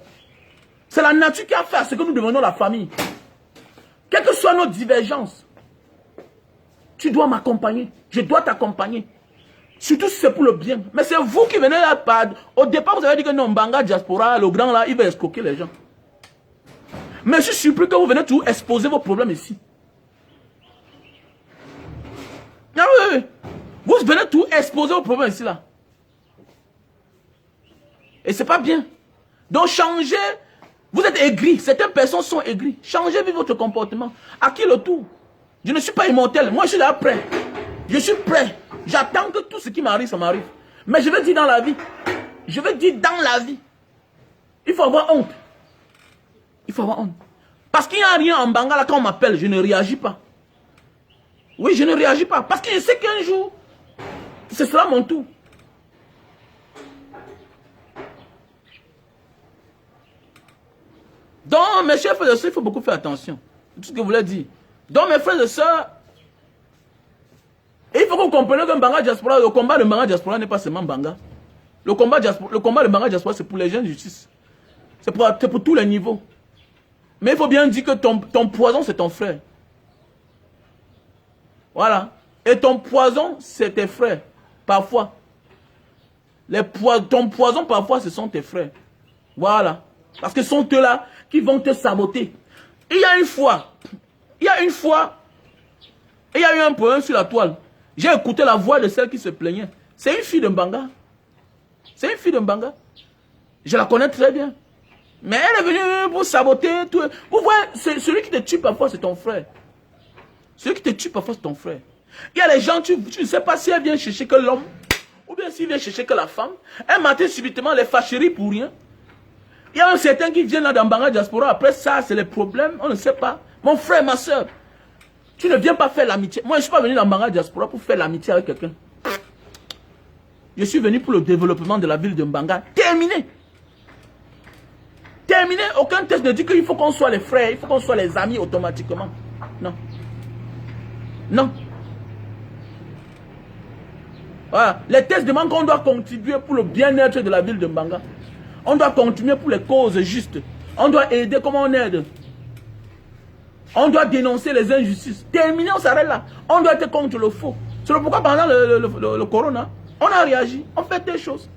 S1: C'est la nature qui a fait à ce que nous devenons la famille. Quelles que soient nos divergences, tu dois m'accompagner. Je dois t'accompagner. Surtout si c'est pour le bien. Mais c'est vous qui venez là. Au départ, vous avez dit que non, Mbanga Diaspora, le grand là, il va escroquer les gens. Mais je suis surpris que vous venez toujours exposer vos problèmes ici. Ah oui, oui. Vous venez tout exposer vos problèmes ici là. Et c'est pas bien. Donc changez. Vous êtes aigris. Certaines personnes sont aigries. Changez votre comportement. À qui le tour? Je ne suis pas immortel. Moi je suis là prêt. Je suis prêt. J'attends que tout ce qui m'arrive, ça m'arrive. Mais je veux dire dans la vie. Je veux dire dans la vie. Il faut avoir honte. Il faut avoir honte. Parce qu'il n'y a rien en Bangala quand on m'appelle, je ne réagis pas. Oui, je ne réagis pas. Parce que je sais qu'un jour, ce sera mon tour. Donc, mes chers frères et sœurs, il faut beaucoup faire attention. C'est tout ce que je voulais dire. Donc, mes frères et sœurs, il faut que vous compreniez que Mbanga Diaspora, le combat de Mbanga Diaspora n'est pas seulement Mbanga. Le combat de Mbanga Diaspora, c'est pour les gens de justice. C'est pour tous les niveaux. Mais il faut bien dire que ton poison, c'est ton frère. Voilà. Et ton poison, c'est tes frères. Parfois. Ton poison, parfois, ce sont tes frères. Voilà. Parce que ce sont eux-là qui vont te saboter. Il y a une fois, il y a eu un problème sur la toile. J'ai écouté la voix de celle qui se plaignait. C'est une fille de Mbanga. C'est une fille de Mbanga. Je la connais très bien. Mais elle est venue pour saboter tout. Vous voyez, celui qui te tue parfois, c'est ton frère. Celui qui te tue parfois, c'est ton frère. Il y a les gens, tu ne sais pas si elle vient chercher que l'homme, ou bien s'il vient chercher que la femme. Un matin, subitement, les fâcheries pour rien. Il y a un certain qui vient là dans Mbanga Diaspora. Après ça, c'est les problèmes. On ne sait pas. Mon frère, ma soeur, tu ne viens pas faire l'amitié. Moi, je ne suis pas venu dans Mbanga Diaspora pour faire l'amitié avec quelqu'un. Je suis venu pour le développement de la ville de Mbanga. Terminé. Terminé. Aucun test ne dit qu'il faut qu'on soit les frères. Il faut qu'on soit les amis automatiquement. Non. Non. Voilà. Les tests demandent qu'on doit contribuer pour le bien-être de la ville de Mbanga. On doit continuer pour les causes justes. On doit aider comme on aide. On doit dénoncer les injustices. Terminé, on s'arrête là. On doit être contre le faux. C'est pourquoi pendant le corona, on a réagi. On fait des choses.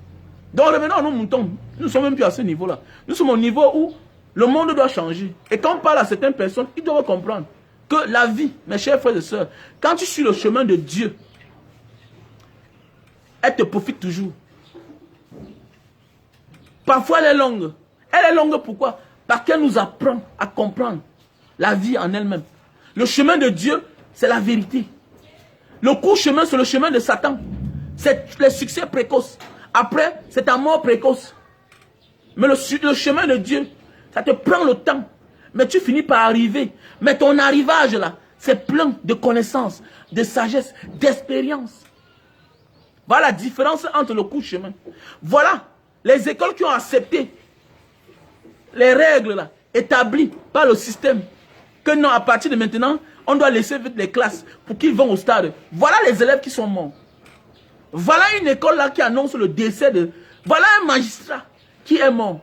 S1: Donc revenons à nos moutons. Nous ne sommes même plus à ce niveau-là. Nous sommes au niveau où le monde doit changer. Et quand on parle à certaines personnes, ils doivent comprendre que la vie, mes chers frères et sœurs, quand tu suis le chemin de Dieu, elle te profite toujours. Parfois, elle est longue. Elle est longue pourquoi? Parce qu'elle nous apprend à comprendre la vie en elle-même. Le chemin de Dieu, c'est la vérité. Le court chemin, c'est le chemin de Satan. C'est le succès précoce. Après, c'est ta mort précoce. Mais le chemin de Dieu, ça te prend le temps. Mais tu finis par arriver. Mais ton arrivage là, c'est plein de connaissances, de sagesse, d'expérience. Voilà la différence entre le court chemin. Voilà les écoles qui ont accepté les règles là, établies par le système. Que non, à partir de maintenant, on doit laisser vite les classes pour qu'ils vont au stade. Voilà les élèves qui sont morts. Voilà une école là qui annonce le décès de... Voilà un magistrat qui est mort.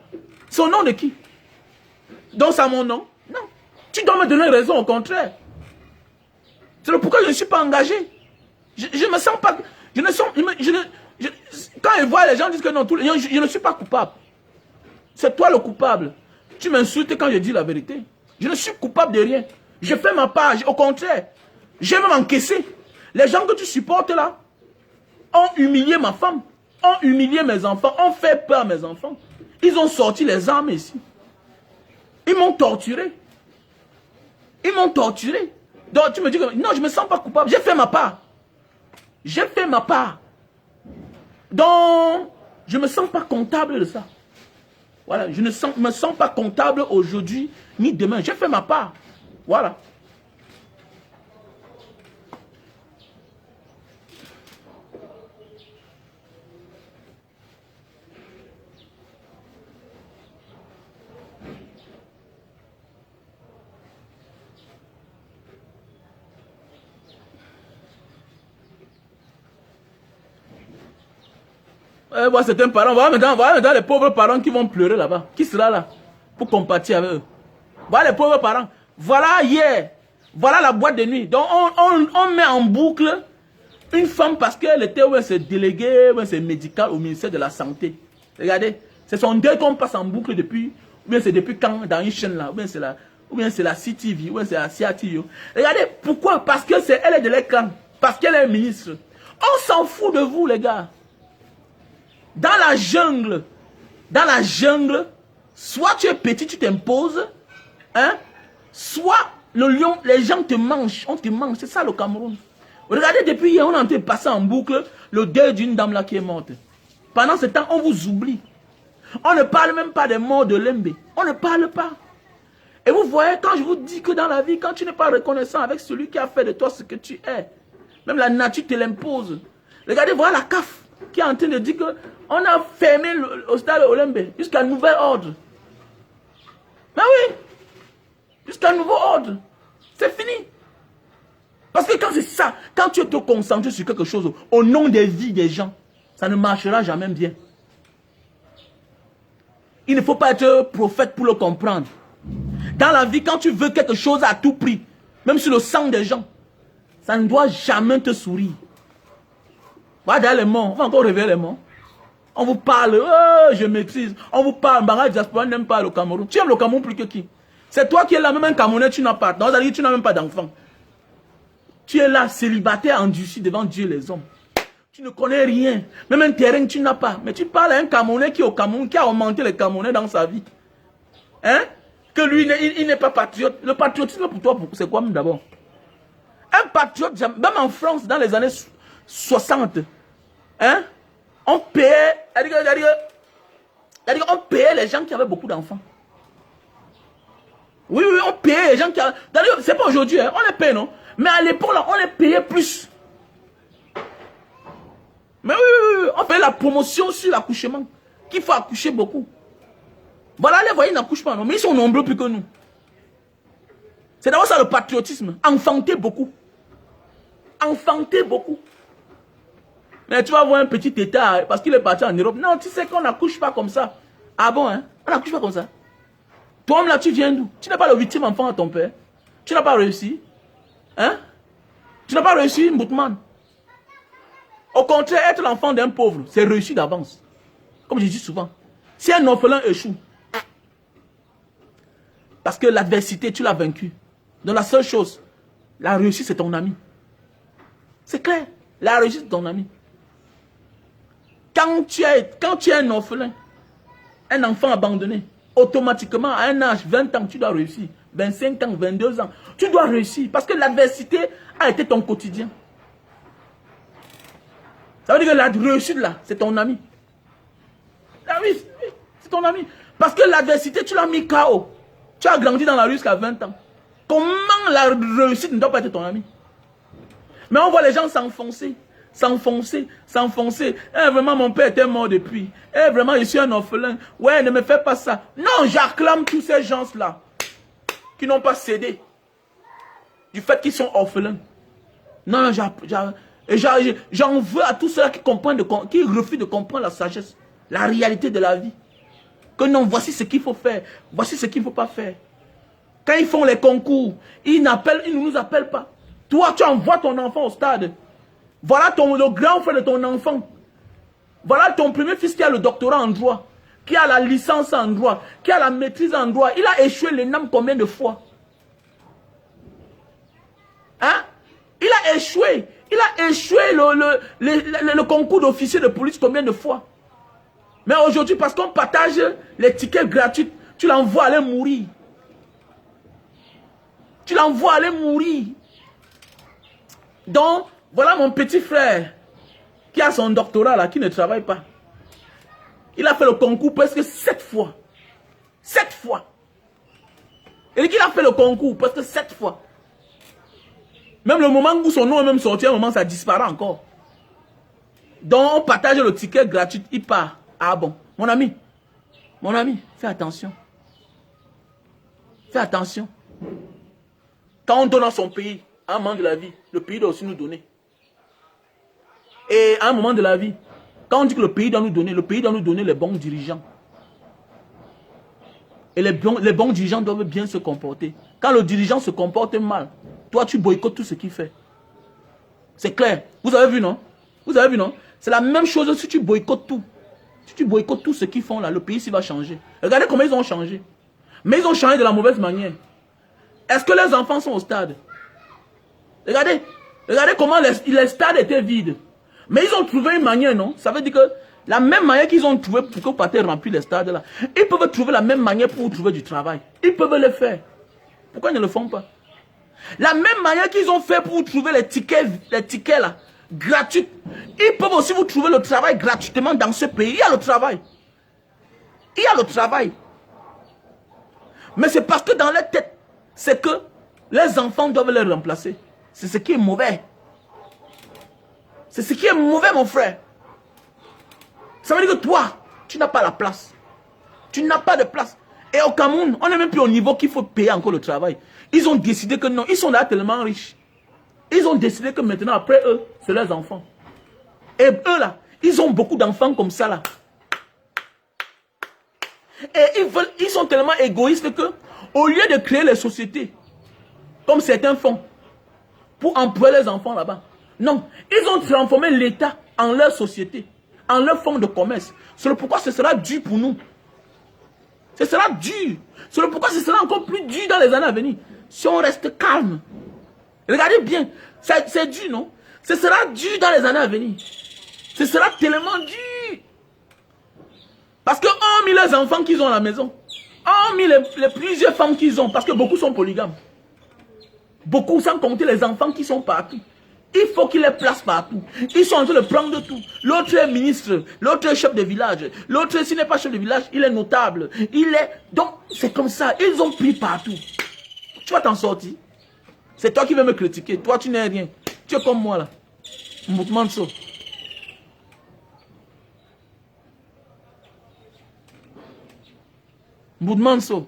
S1: C'est au nom de qui? Donc c'est à mon nom? Non. Tu dois me donner raison, au contraire. C'est pourquoi je ne suis pas engagé. Je me sens pas... quand ils voient les gens disent que non, je ne suis pas coupable. C'est toi le coupable. Tu m'insultes quand je dis la vérité. Je ne suis coupable de rien. Je fais ma part. Au contraire, j'ai même encaissé. Les gens que tu supportes là ont humilié ma femme, ont humilié mes enfants, ont fait peur à mes enfants. Ils ont sorti les armes ici. Ils m'ont torturé. Ils m'ont torturé. Donc tu me dis que non, je ne me sens pas coupable. J'ai fait ma part. J'ai fait ma part. Donc, je ne me sens pas comptable de ça. Voilà, je ne me sens pas comptable aujourd'hui ni demain. J'ai fait ma part. Voilà. Voilà, c'est un parent. Voilà maintenant les pauvres parents qui vont pleurer là-bas. Qui sera là pour compatir avec eux? Voilà les pauvres parents. Voilà hier. Voilà la boîte de nuit. Donc on met en boucle une femme parce qu'elle était déléguée, c'est médical au ministère de la Santé. Regardez, c'est son deuil qu'on passe en boucle depuis, ou bien c'est depuis quand dans une chaîne là, ou bien c'est la CTV, ou bien c'est la CATV. Regardez, pourquoi? Parce que elle est de l'écran, parce qu'elle est ministre. On s'en fout de vous les gars. Dans la jungle, soit tu es petit, tu t'imposes, hein, soit le lion, les gens te mangent, on te mange, c'est ça le Cameroun. Regardez, depuis hier, on est en train de passer en boucle le deuil d'une dame là qui est morte. Pendant ce temps, on vous oublie. On ne parle même pas des morts de Lembe. On ne parle pas. Et vous voyez, quand je vous dis que dans la vie, quand tu n'es pas reconnaissant avec celui qui a fait de toi ce que tu es, même la nature te l'impose. Regardez, voilà la CAF qui est en train de dire qu'on a fermé le stade Olembe jusqu'à nouvel ordre. Mais oui, jusqu'à nouveau ordre. C'est fini. Parce que quand c'est ça, quand tu te concentres sur quelque chose au nom des vies des gens, ça ne marchera jamais bien. Il ne faut pas être prophète pour le comprendre. Dans la vie, quand tu veux quelque chose à tout prix, même sur le sang des gens, ça ne doit jamais te sourire. Voilà derrière les morts, on va encore réveiller les morts. On vous parle, oh, je maîtrise. On vous parle, Mbara Diaspora n'aime pas le Cameroun. Tu aimes le Cameroun plus que qui? C'est toi qui es là, même un Camerounais, tu n'as pas. Donc, c'est-à-dire que tu n'as même pas d'enfant. Tu es là, célibataire, endurci devant Dieu et les hommes. Tu ne connais rien. Même un terrain, tu n'as pas. Mais tu parles à un Camerounais qui est au Cameroun, qui a augmenté les Camerounais dans sa vie. Hein? Que lui, il n'est pas patriote. Le patriotisme pour toi, c'est quoi même d'abord? Un patriote, même en France, dans les années 60, hein? On payait, on payait les gens qui avaient beaucoup d'enfants. Oui, oui, on payait les gens qui avaient... D'ailleurs, c'est pas aujourd'hui, hein, on les paye, non? Mais à l'époque, là, on les payait plus. Mais oui, oui, oui, on fait la promotion sur l'accouchement. Qu'il faut accoucher beaucoup. Voilà, les voyous n'accouchent pas, non? Mais ils sont nombreux plus que nous. C'est d'abord ça le patriotisme. Enfanter beaucoup. Enfanter beaucoup. Mais tu vas voir un petit état parce qu'il est parti en Europe. Non, tu sais qu'on n'accouche pas comme ça. Ah bon, hein? On n'accouche pas comme ça. Toi-même là, tu viens d'où? Tu n'as pas le 8e enfant à ton père. Tu n'as pas réussi. Hein? Tu n'as pas réussi, Mboutman. Au contraire, être l'enfant d'un pauvre, c'est réussi d'avance. Comme je dis souvent. Si un orphelin échoue, parce que l'adversité, tu l'as vaincu. Donc la seule chose, la réussite, c'est ton ami. C'est clair. La réussite, c'est ton ami. Quand tu es un orphelin, un enfant abandonné, automatiquement, à un âge, 20 ans, tu dois réussir. 25 ans, 22 ans, tu dois réussir. Parce que l'adversité a été ton quotidien. Ça veut dire que la réussite, là, c'est ton ami. Ah oui, c'est ton ami. Parce que l'adversité, tu l'as mis KO. Tu as grandi dans la rue jusqu'à 20 ans. Comment la réussite ne doit pas être ton ami? Mais on voit les gens s'enfoncer. S'enfoncer, s'enfoncer. Eh, vraiment, mon père était mort depuis. Eh, vraiment, je suis un orphelin. Ouais, ne me fais pas ça. Non, j'acclame tous ces gens-là qui n'ont pas cédé du fait qu'ils sont orphelins. Non, j'en veux à tous ceux-là qui refusent de comprendre la sagesse, la réalité de la vie. Que non, voici ce qu'il faut faire. Voici ce qu'il ne faut pas faire. Quand ils font les concours, ils ne nous appellent pas. Toi, tu envoies ton enfant au stade. Voilà le grand frère de ton enfant. Voilà ton premier fils qui a le doctorat en droit, qui a la licence en droit, qui a la maîtrise en droit. Il a échoué l'ENAM combien de fois? Hein? Il a échoué. Il a échoué le concours d'officier de police combien de fois? Mais aujourd'hui, parce qu'on partage les tickets gratuits, tu l'envoies aller mourir. Tu l'envoies aller mourir. Donc, voilà mon petit frère qui a son doctorat là, qui ne travaille pas. Il a fait le concours presque 7 fois. 7 fois. Et qu'il a fait le concours presque 7 fois. Même le moment où son nom est même sorti, un moment ça disparaît encore. Donc on partage le ticket gratuit, il part. Ah bon, mon ami, fais attention. Fais attention. Quand on donne à son pays, à un moment de la vie, le pays doit aussi nous donner. Et à un moment de la vie, quand on dit que le pays doit nous donner les bons dirigeants. Et les bons dirigeants doivent bien se comporter. Quand le dirigeant se comporte mal, toi tu boycottes tout ce qu'il fait. C'est clair. Vous avez vu, non? Vous avez vu, non? C'est la même chose si tu boycottes tout. Si tu boycottes tout ce qu'ils font là, le pays ici va changer. Regardez comment ils ont changé. Mais ils ont changé de la mauvaise manière. Est-ce que les enfants sont au stade? Regardez comment les stades étaient vides. Mais ils ont trouvé une manière, non? Ça veut dire que la même manière qu'ils ont trouvé pour que vous partez remplir les stades là, ils peuvent trouver la même manière pour vous trouver du travail. Ils peuvent le faire. Pourquoi ils ne le font pas? La même manière qu'ils ont fait pour vous trouver les tickets là, gratuits, ils peuvent aussi vous trouver le travail gratuitement dans ce pays. Il y a le travail. Il y a le travail. Mais c'est parce que dans leur tête, c'est que les enfants doivent les remplacer. C'est ce qui est mauvais. C'est ce qui est mauvais, mon frère. Ça veut dire que toi, tu n'as pas la place. Tu n'as pas de place. Et au Cameroun, on n'est même plus au niveau qu'il faut payer encore le travail. Ils ont décidé que non, ils sont là tellement riches. Ils ont décidé que maintenant, après eux, c'est leurs enfants. Et eux là, ils ont beaucoup d'enfants comme ça là. Et ils sont tellement égoïstes que, au lieu de créer les sociétés, comme certains font, pour employer les enfants là-bas, non, ils ont transformé l'État en leur société, en leur fonds de commerce. C'est pourquoi ce sera dur pour nous. Ce sera dur. C'est pourquoi ce sera encore plus dur dans les années à venir. Si on reste calme. Regardez bien. C'est dur, non? Ce sera dur dans les années à venir. Ce sera tellement dur. Parce que hormis les enfants qu'ils ont à la maison, hormis les plusieurs femmes qu'ils ont, parce que beaucoup sont polygames. Beaucoup, sans compter les enfants qui sont partout. Il faut qu'ils les placent partout. Ils sont en train de prendre tout. L'autre est ministre, l'autre est chef de village. L'autre, s'il n'est pas chef de village, il est notable. Il est... Donc, c'est comme ça. Ils ont pris partout. Tu vas t'en sortir. C'est toi qui veux me critiquer. Toi, tu n'es rien. Tu es comme moi, là. Mouvement de saut. Mouvement de saut.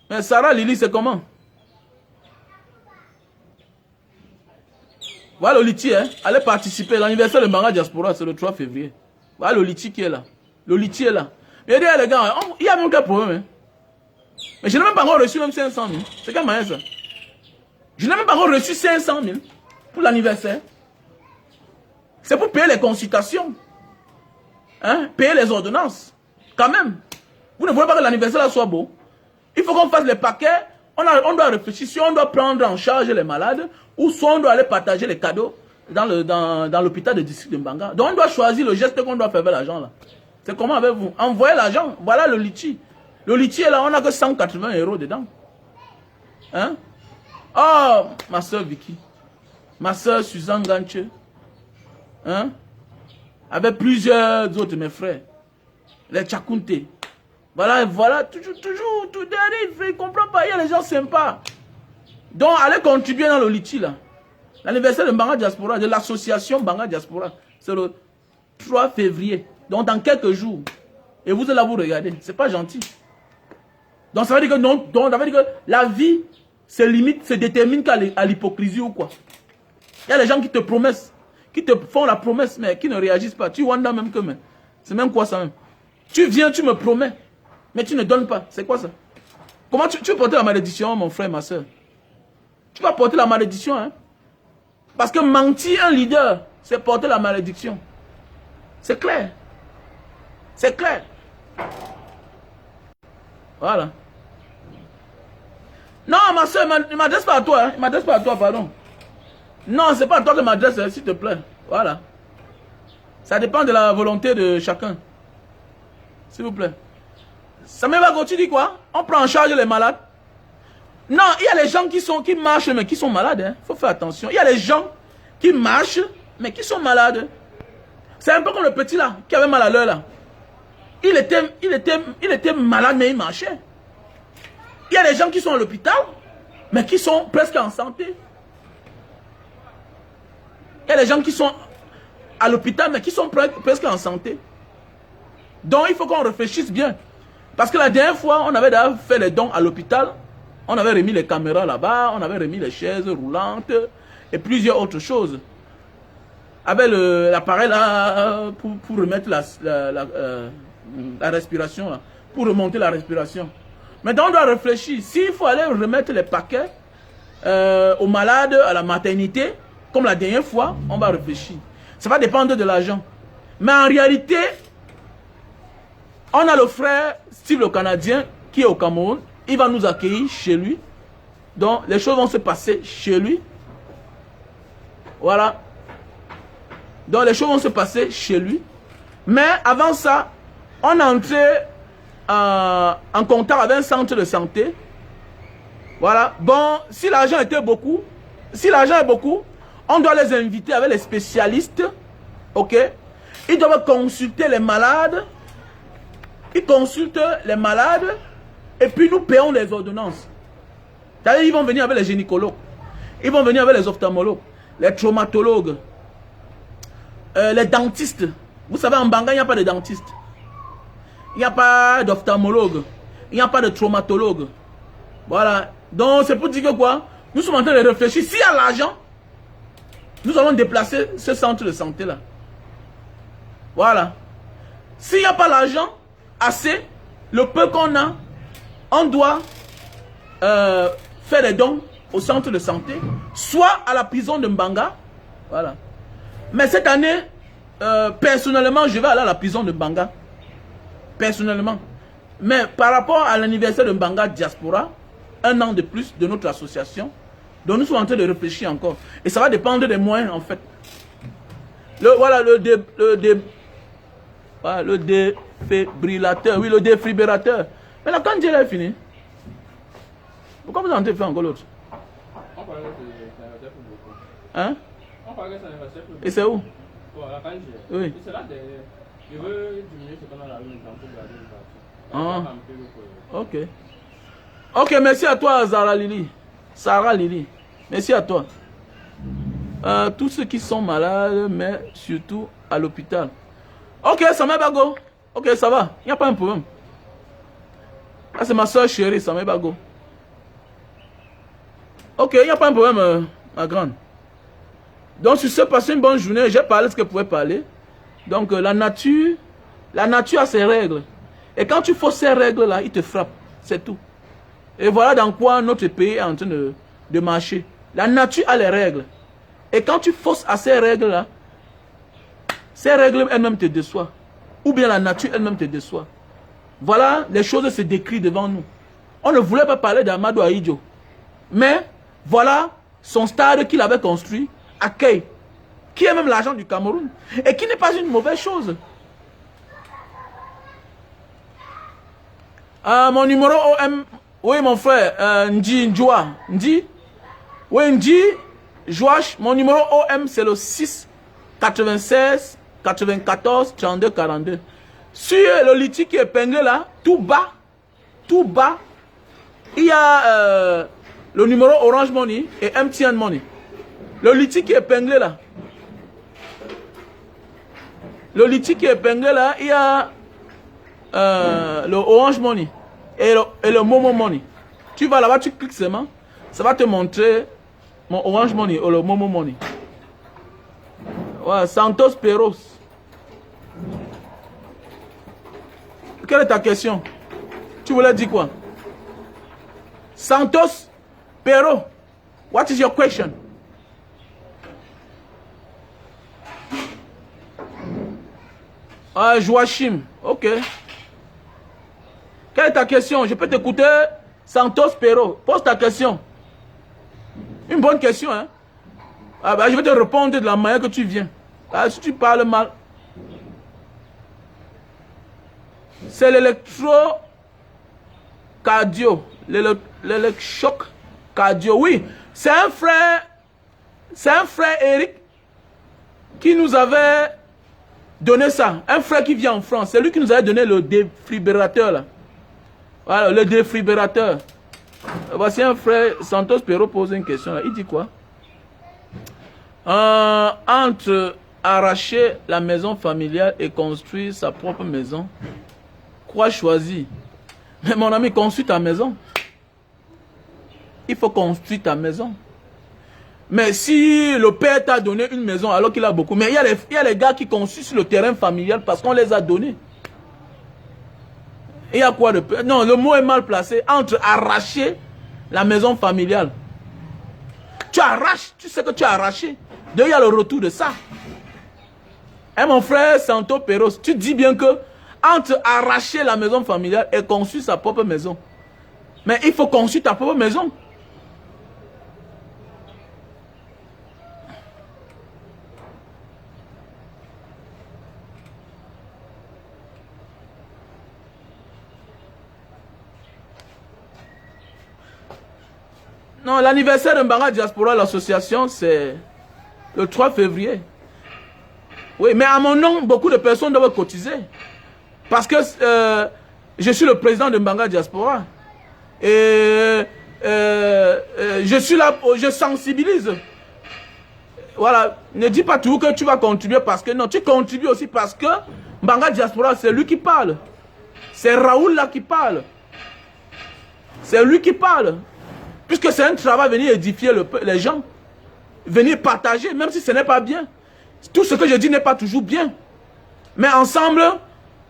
S1: Mais Sarah Lily, c'est comment? Voilà le Liti, hein. Allez participer. L'anniversaire de Mbanga Diaspora, c'est le 3 février. Voilà le Liti qui est là. Le Liti est là. Mais il dit, les gars, il y a même quel problème. Hein. Mais je n'ai même pas encore reçu même 500 000. C'est quel moyen ça? Je n'ai même pas encore reçu 500 000 pour l'anniversaire. C'est pour payer les consultations. Hein? Payer les ordonnances. Quand même. Vous ne voulez pas que l'anniversaire soit beau. Il faut qu'on fasse les paquets. On doit réfléchir si on doit prendre en charge les malades ou soit on doit aller partager les cadeaux dans l'hôpital de district de Mbanga. Donc on doit choisir le geste qu'on doit faire avec l'argent là. C'est comment avec vous? Envoyez l'argent. Voilà le Liti. Le Liti est là, on n'a que 180 € dedans. Hein? Oh, ma soeur Vicky. Ma soeur Suzanne Ganche. Hein? Avec plusieurs autres mes frères. Les Tchakounte. Voilà, toujours, tout derrière, il ne comprend pas, il y a les gens sympas. Donc, allez contribuer dans le Liti, là. L'anniversaire de Mbanga Diaspora, de l'association Mbanga Diaspora, c'est le 3 février. Donc, dans quelques jours. Et vous allez là, vous regarder. C'est pas gentil. Donc, ça veut dire que non, donc, ça veut dire que la vie se détermine qu'à l'hypocrisie ou quoi. Il y a les gens qui te promettent, qui te font la promesse, mais qui ne réagissent pas. Tu wanda même que, mais c'est même quoi ça même? Tu viens, tu me promets. Mais tu ne donnes pas. C'est quoi ça? Comment tu veux porter la malédiction, mon frère, ma soeur? Tu vas porter la malédiction, hein? Parce que mentir un leader, c'est porter la malédiction. C'est clair. C'est clair. Voilà. Non, ma soeur, il ne m'adresse pas à toi. Hein? Il ne m'adresse pas à toi, pardon. Non, c'est pas à toi que m'adresse, s'il te plaît. Voilà. Ça dépend de la volonté de chacun. S'il vous plaît. Samebago, tu dis quoi? On prend en charge les malades? Non, il y a les gens qui marchent, mais qui sont malades. Il faut faire attention. Il y a les gens qui marchent, mais qui sont malades. C'est un peu comme le petit là, qui avait mal à l'œil là. Il était malade, mais il marchait. Il y a les gens qui sont à l'hôpital, mais qui sont presque en santé. Il y a les gens qui sont à l'hôpital, mais qui sont presque en santé. Donc, il faut qu'on réfléchisse bien. Parce que la dernière fois, on avait d'ailleurs fait les dons à l'hôpital. On avait remis les caméras là-bas, on avait remis les chaises roulantes et plusieurs autres choses. Avec l'appareil là, pour remettre la respiration, là, pour remonter la respiration. Maintenant, on doit réfléchir. S'il faut aller remettre les paquets aux malades, à la maternité, comme la dernière fois, on va réfléchir. Ça va dépendre de l'argent. Mais en réalité, on a le frère Steve le Canadien qui est au Cameroun. Il va nous accueillir chez lui. Donc, les choses vont se passer chez lui. Voilà. Donc, les choses vont se passer chez lui. Mais avant ça, on est entré en contact avec un centre de santé Voilà. Bon, si l'argent était beaucoup, si l'argent est beaucoup, on doit les inviter avec les spécialistes. Ok? Ils doivent consulter les malades. Ils consultent les malades. Et puis nous payons les ordonnances. C'est-à-dire, ils vont venir avec les gynécologues. Ils vont venir avec les ophtalmologues, les traumatologues, les dentistes. Vous savez, en Banga, il n'y a pas de dentiste. Il n'y a pas d'ophtalmologue. Il n'y a pas de traumatologue. Voilà. Donc, c'est pour dire que quoi? Nous sommes en train de réfléchir. S'il y a l'argent, nous allons déplacer ce centre de santé-là. Voilà. S'il n'y a pas l'argent assez, le peu qu'on a, on doit faire des dons au centre de santé, soit à la prison de Mbanga. Voilà. Mais cette année, personnellement, je vais aller à la prison de Mbanga. Personnellement. Mais par rapport à l'anniversaire de Mbanga Diaspora, un an de plus de notre association, donc nous sommes en train de réfléchir encore. Et ça va dépendre des moyens, en fait. Voilà, le défibrillateur. Oui, le défibrillateur. Mais la canne est finie. Pourquoi vous en avez fait encore l'autre?
S2: On parlait que ça n'investait plus beaucoup.
S1: Hein?
S2: On parlait que ça n'investait plus beaucoup.
S1: Et c'est où?
S2: Bon, la canne est.
S1: Oui.
S2: Et c'est là derrière. Je veux diminuer ce qu'on a là maintenant pour garder une partie.
S1: Ah. Ok. Ok, merci à toi, Zara Lili. Sarah Lili. Merci à toi. Tous ceux qui sont malades, mais surtout à l'hôpital. Ok, Samé Bago. Ok, ça va. Il n'y a pas un problème. Ah, c'est ma soeur chérie, Samé Bago. Ok, il n'y a pas un problème, ma grande. Donc, si c'est passé une bonne journée, j'ai parlé ce que je pouvais parler. Donc, la nature a ses règles. Et quand tu fausses ces règles-là, il te frappe. C'est tout. Et voilà dans quoi notre pays est en train de marcher. La nature a les règles. Et quand tu fausses à ces règles-là, ces règles elles-mêmes te déçoivent. Ou bien la nature elle-même te déçoit. Voilà, les choses se décrivent devant nous. On ne voulait pas parler d'Amadou Ahidjo. Mais, voilà son stade qu'il avait construit à Key, qui est même l'argent du Cameroun. Et qui n'est pas une mauvaise chose. Mon numéro OM, oui mon frère, Ndi Njua. Ndi, oui Ndi, Joach, mon numéro OM c'est le 6 96 94 32 42. Sur le litige qui est épinglé là, tout bas, il y a le numéro Orange Money et MTN Money. Le litige qui est épinglé là. Le litige qui est épinglé là, il y a le Orange Money et le Momo Money. Tu vas là-bas, tu cliques seulement, ça va te montrer mon Orange Money ou le Momo Money. Ouais, Santos Peros. Quelle est ta question? Tu voulais dire quoi? Santos Pero. What is your question? Joachim. Ok. Quelle est ta question? Je peux t'écouter. Santos Pero. Pose ta question. Une bonne question, hein? Ah bah, je vais te répondre de la manière que tu viens. Ah, si tu parles mal. C'est l'électrocardio. L'électrochoc cardio. Oui, c'est un frère Eric qui nous avait donné ça. Un frère qui vient en France. C'est lui qui nous avait donné le défibrillateur là. Voilà, le défibrillateur. Voici un frère. Santos Pero pose une question là. Il dit quoi? Entre arracher la maison familiale et construire sa propre maison, quoi choisir? Mais mon ami, construis ta maison. Il faut construire ta maison. Mais si le père t'a donné une maison alors qu'il a beaucoup, mais il y a les gars qui construisent sur le terrain familial parce qu'on les a donnés. Il y a quoi de peur? Non, le mot est mal placé. Entre arracher la maison familiale. Tu arraches, tu sais que tu as arraché. Donc il y a le retour de ça. Et mon frère Santo Peros, tu dis bien que entre arracher la maison familiale et construire sa propre maison. Mais il faut construire ta propre maison. Non, l'anniversaire de Mbanga Diaspora, l'association, c'est le 3 février. Oui, mais à mon nom, beaucoup de personnes doivent cotiser. Parce que je suis le président de Mbanga Diaspora. Et je suis là, je sensibilise. Voilà, ne dis pas toujours que tu vas contribuer parce que non, tu contribues aussi parce que Mbanga Diaspora, c'est lui qui parle. C'est Raoul là qui parle. C'est lui qui parle. Puisque c'est un travail, venir édifier les gens. Venir partager, même si ce n'est pas bien. Tout ce que je dis n'est pas toujours bien. Mais ensemble,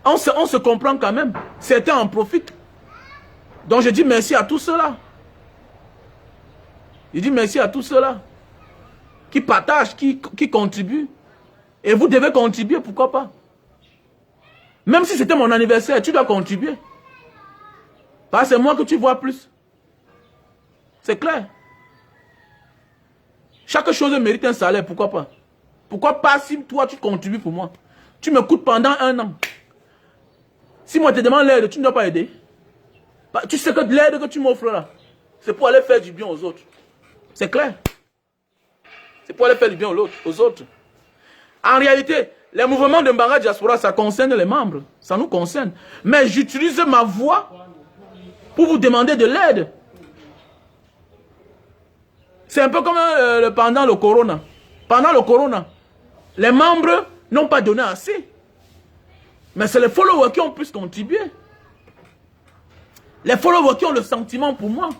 S1: on se comprend quand même. Certains en profitent. Donc je dis merci à tous ceux-là. Je dis merci à tous ceux-là. Qui partagent, qui contribuent. Et vous devez contribuer, pourquoi pas. Même si c'était mon anniversaire, tu dois contribuer. Parce que c'est moi que tu vois plus. C'est clair. Chaque chose mérite un salaire, pourquoi pas. Pourquoi pas si toi tu contribues pour moi. Tu me coûtes pendant 1 an. Si moi je te demande l'aide, tu ne dois pas aider. Tu sais que l'aide que tu m'offres là, c'est pour aller faire du bien aux autres. C'est clair. C'est pour aller faire du bien aux autres. En réalité, les mouvements de Mbanga Diaspora, ça concerne les membres. Ça nous concerne. Mais j'utilise ma voix pour vous demander de l'aide. C'est un peu comme pendant le corona. Pendant le corona, les membres n'ont pas donné assez. Mais c'est les followers qui ont pu contribuer. Les followers qui ont le sentiment pour moi,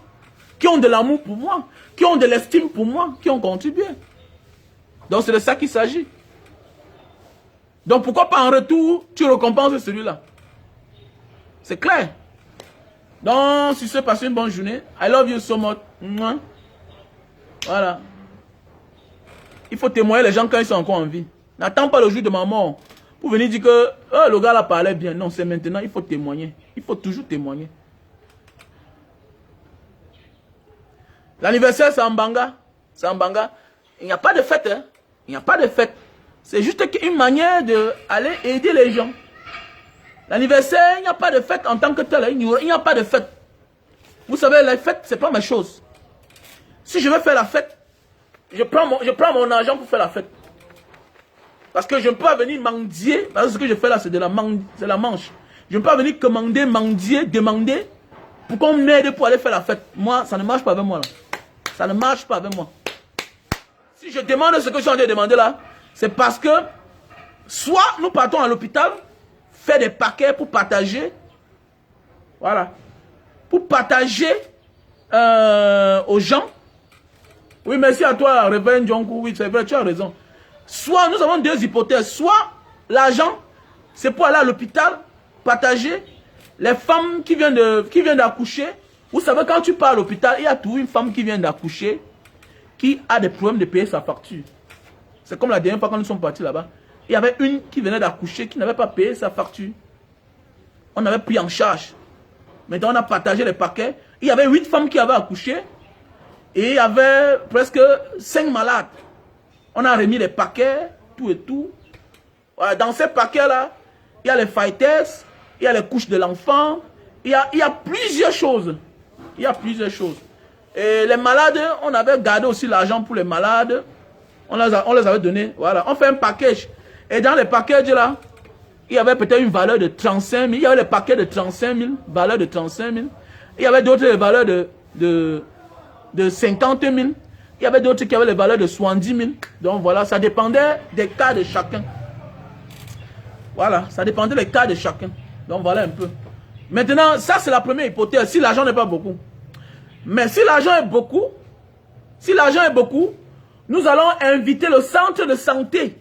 S1: qui ont de l'amour pour moi, qui ont de l'estime pour moi, qui ont contribué. Donc c'est de ça qu'il s'agit. Donc pourquoi pas en retour, tu récompenses celui-là? C'est clair. Donc si c'est passé une bonne journée, I love you so much. Voilà. Il faut témoigner les gens quand ils sont encore en vie. N'attends pas le jour de ma mort pour venir dire que oh, le gars là parlait bien. Non, c'est maintenant, il faut témoigner. Il faut toujours témoigner. L'anniversaire, c'est en Mbanga. C'est en Mbanga. Il n'y a pas de fête. Hein? Il n'y a pas de fête. C'est juste une manière d'aller aider les gens. L'anniversaire, il n'y a pas de fête en tant que tel. Il n'y a pas de fête. Vous savez, la fête, ce n'est pas ma chose. Si je veux faire la fête, je prends mon argent pour faire la fête. Parce que je ne peux pas venir mendier. Parce que ce que je fais là, c'est la manche. Je ne peux pas venir commander, mendier, demander pour qu'on m'aide pour aller faire la fête. Moi, ça ne marche pas avec moi là. Ça ne marche pas avec moi. Si je demande ce que je suis en train de demander là, c'est parce que soit nous partons à l'hôpital, faire des paquets pour partager. Voilà. Pour partager aux gens. Oui, merci à toi, Réveil Djonkou. Oui, c'est vrai, tu as raison. Soit nous avons deux hypothèses. Soit l'argent, c'est pour aller à l'hôpital, partager. Les femmes qui viennent d'accoucher. Vous savez, quand tu pars à l'hôpital, il y a toujours une femme qui vient d'accoucher, qui a des problèmes de payer sa facture. C'est comme la dernière fois quand nous sommes partis là-bas. Il y avait une qui venait d'accoucher, qui n'avait pas payé sa facture. On avait pris en charge. Maintenant, on a partagé les paquets. Il y avait 8 femmes qui avaient accouché. Et il y avait presque 5 malades. On a remis les paquets, tout et tout. Voilà, dans ces paquets-là, il y a les fighters, il y a les couches de l'enfant. Il y a plusieurs choses. Il y a plusieurs choses. Et les malades, on avait gardé aussi l'argent pour les malades. On les avait donnés. Voilà, on fait un package. Et dans les packages là, il y avait peut-être une valeur de 35 000. Il y avait les paquets de 35 000, valeur de 35 000. Il y avait d'autres valeurs de 50 000. Il y avait d'autres qui avaient les valeurs de 70 000. Donc voilà, ça dépendait des cas de chacun. Voilà, ça dépendait des cas de chacun. Donc voilà un peu. Maintenant, ça c'est la première hypothèse, si l'argent n'est pas beaucoup. Mais si l'argent est beaucoup, nous allons inviter le centre de santé.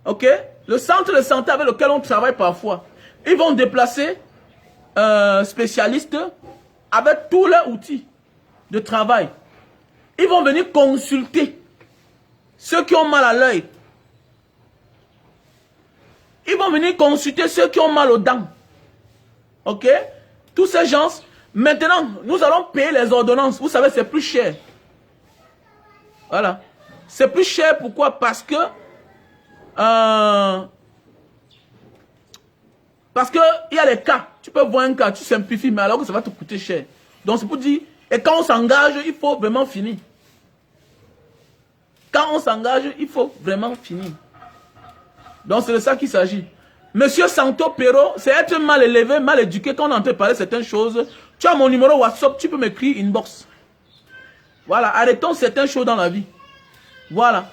S1: Ok? Le centre de santé avec lequel on travaille parfois. Ils vont déplacer un spécialiste avec tous leurs outils de travail. Ils vont venir consulter ceux qui ont mal à l'œil. Ils vont venir consulter ceux qui ont mal aux dents. Ok? Tous ces gens. Maintenant, nous allons payer les ordonnances. Vous savez, c'est plus cher. Voilà. C'est plus cher, pourquoi? Parce que il y a les cas. Tu peux voir un cas, tu simplifies, mais alors que ça va te coûter cher. Donc c'est pour dire, Et quand on s'engage, il faut vraiment finir. Quand on s'engage, il faut vraiment finir. Donc c'est de ça qu'il s'agit. Monsieur Santo Pero, c'est être mal élevé, mal éduqué. Quand on entend parler de certaines choses, tu as mon numéro WhatsApp, tu peux m'écrire inbox. Voilà, arrêtons certaines choses dans la vie. Voilà.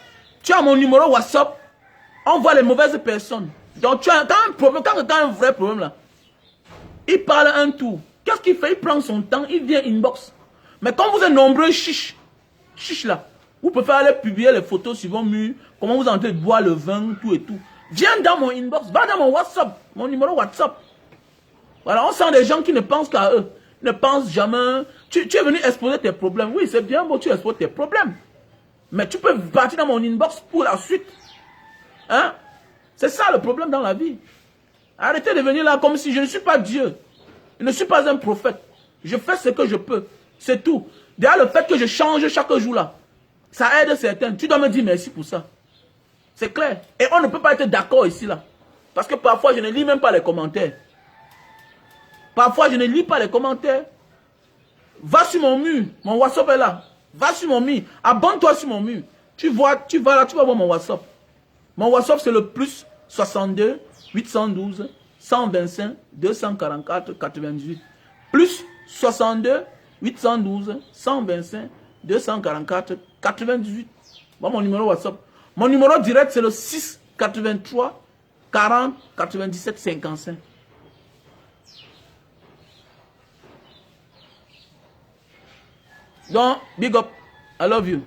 S1: Tu as mon numéro WhatsApp, on voit les mauvaises personnes. Donc tu as un problème, quand tu as un vrai problème là, il parle un tour. Qu'est-ce qu'il fait? Il prend son temps, il vient inbox. Mais quand vous êtes nombreux, chiche là, vous pouvez aller publier les photos sur vos murs, comment vous entrez de boire le vin, tout et tout. Viens dans mon inbox, va dans mon WhatsApp, mon numéro WhatsApp. Voilà, on sent des gens qui ne pensent qu'à eux, ne pensent jamais. Tu es venu exposer tes problèmes. Oui, c'est bien beau, tu exposes tes problèmes. Mais tu peux partir dans mon inbox pour la suite. Hein? C'est ça le problème dans la vie. Arrêtez de venir là comme si je ne suis pas Dieu. Je ne suis pas un prophète. Je fais ce que je peux. C'est tout. D'ailleurs, le fait que je change chaque jour là, ça aide certains. Tu dois me dire merci pour ça. C'est clair. Et on ne peut pas être d'accord ici là. Parce que parfois, je ne lis même pas les commentaires. Parfois, je ne lis pas les commentaires. Va sur mon mur. Mon WhatsApp est là. Va sur mon mur. Abonne-toi sur mon mur. Tu vas là, tu vas voir mon WhatsApp. Mon WhatsApp, c'est le plus 62 812 125 244 98. Plus 62 812 125 244 98. Voilà mon numéro WhatsApp. Mon numéro direct, c'est le 6 83 40 97 55. Donc, big up. I love you.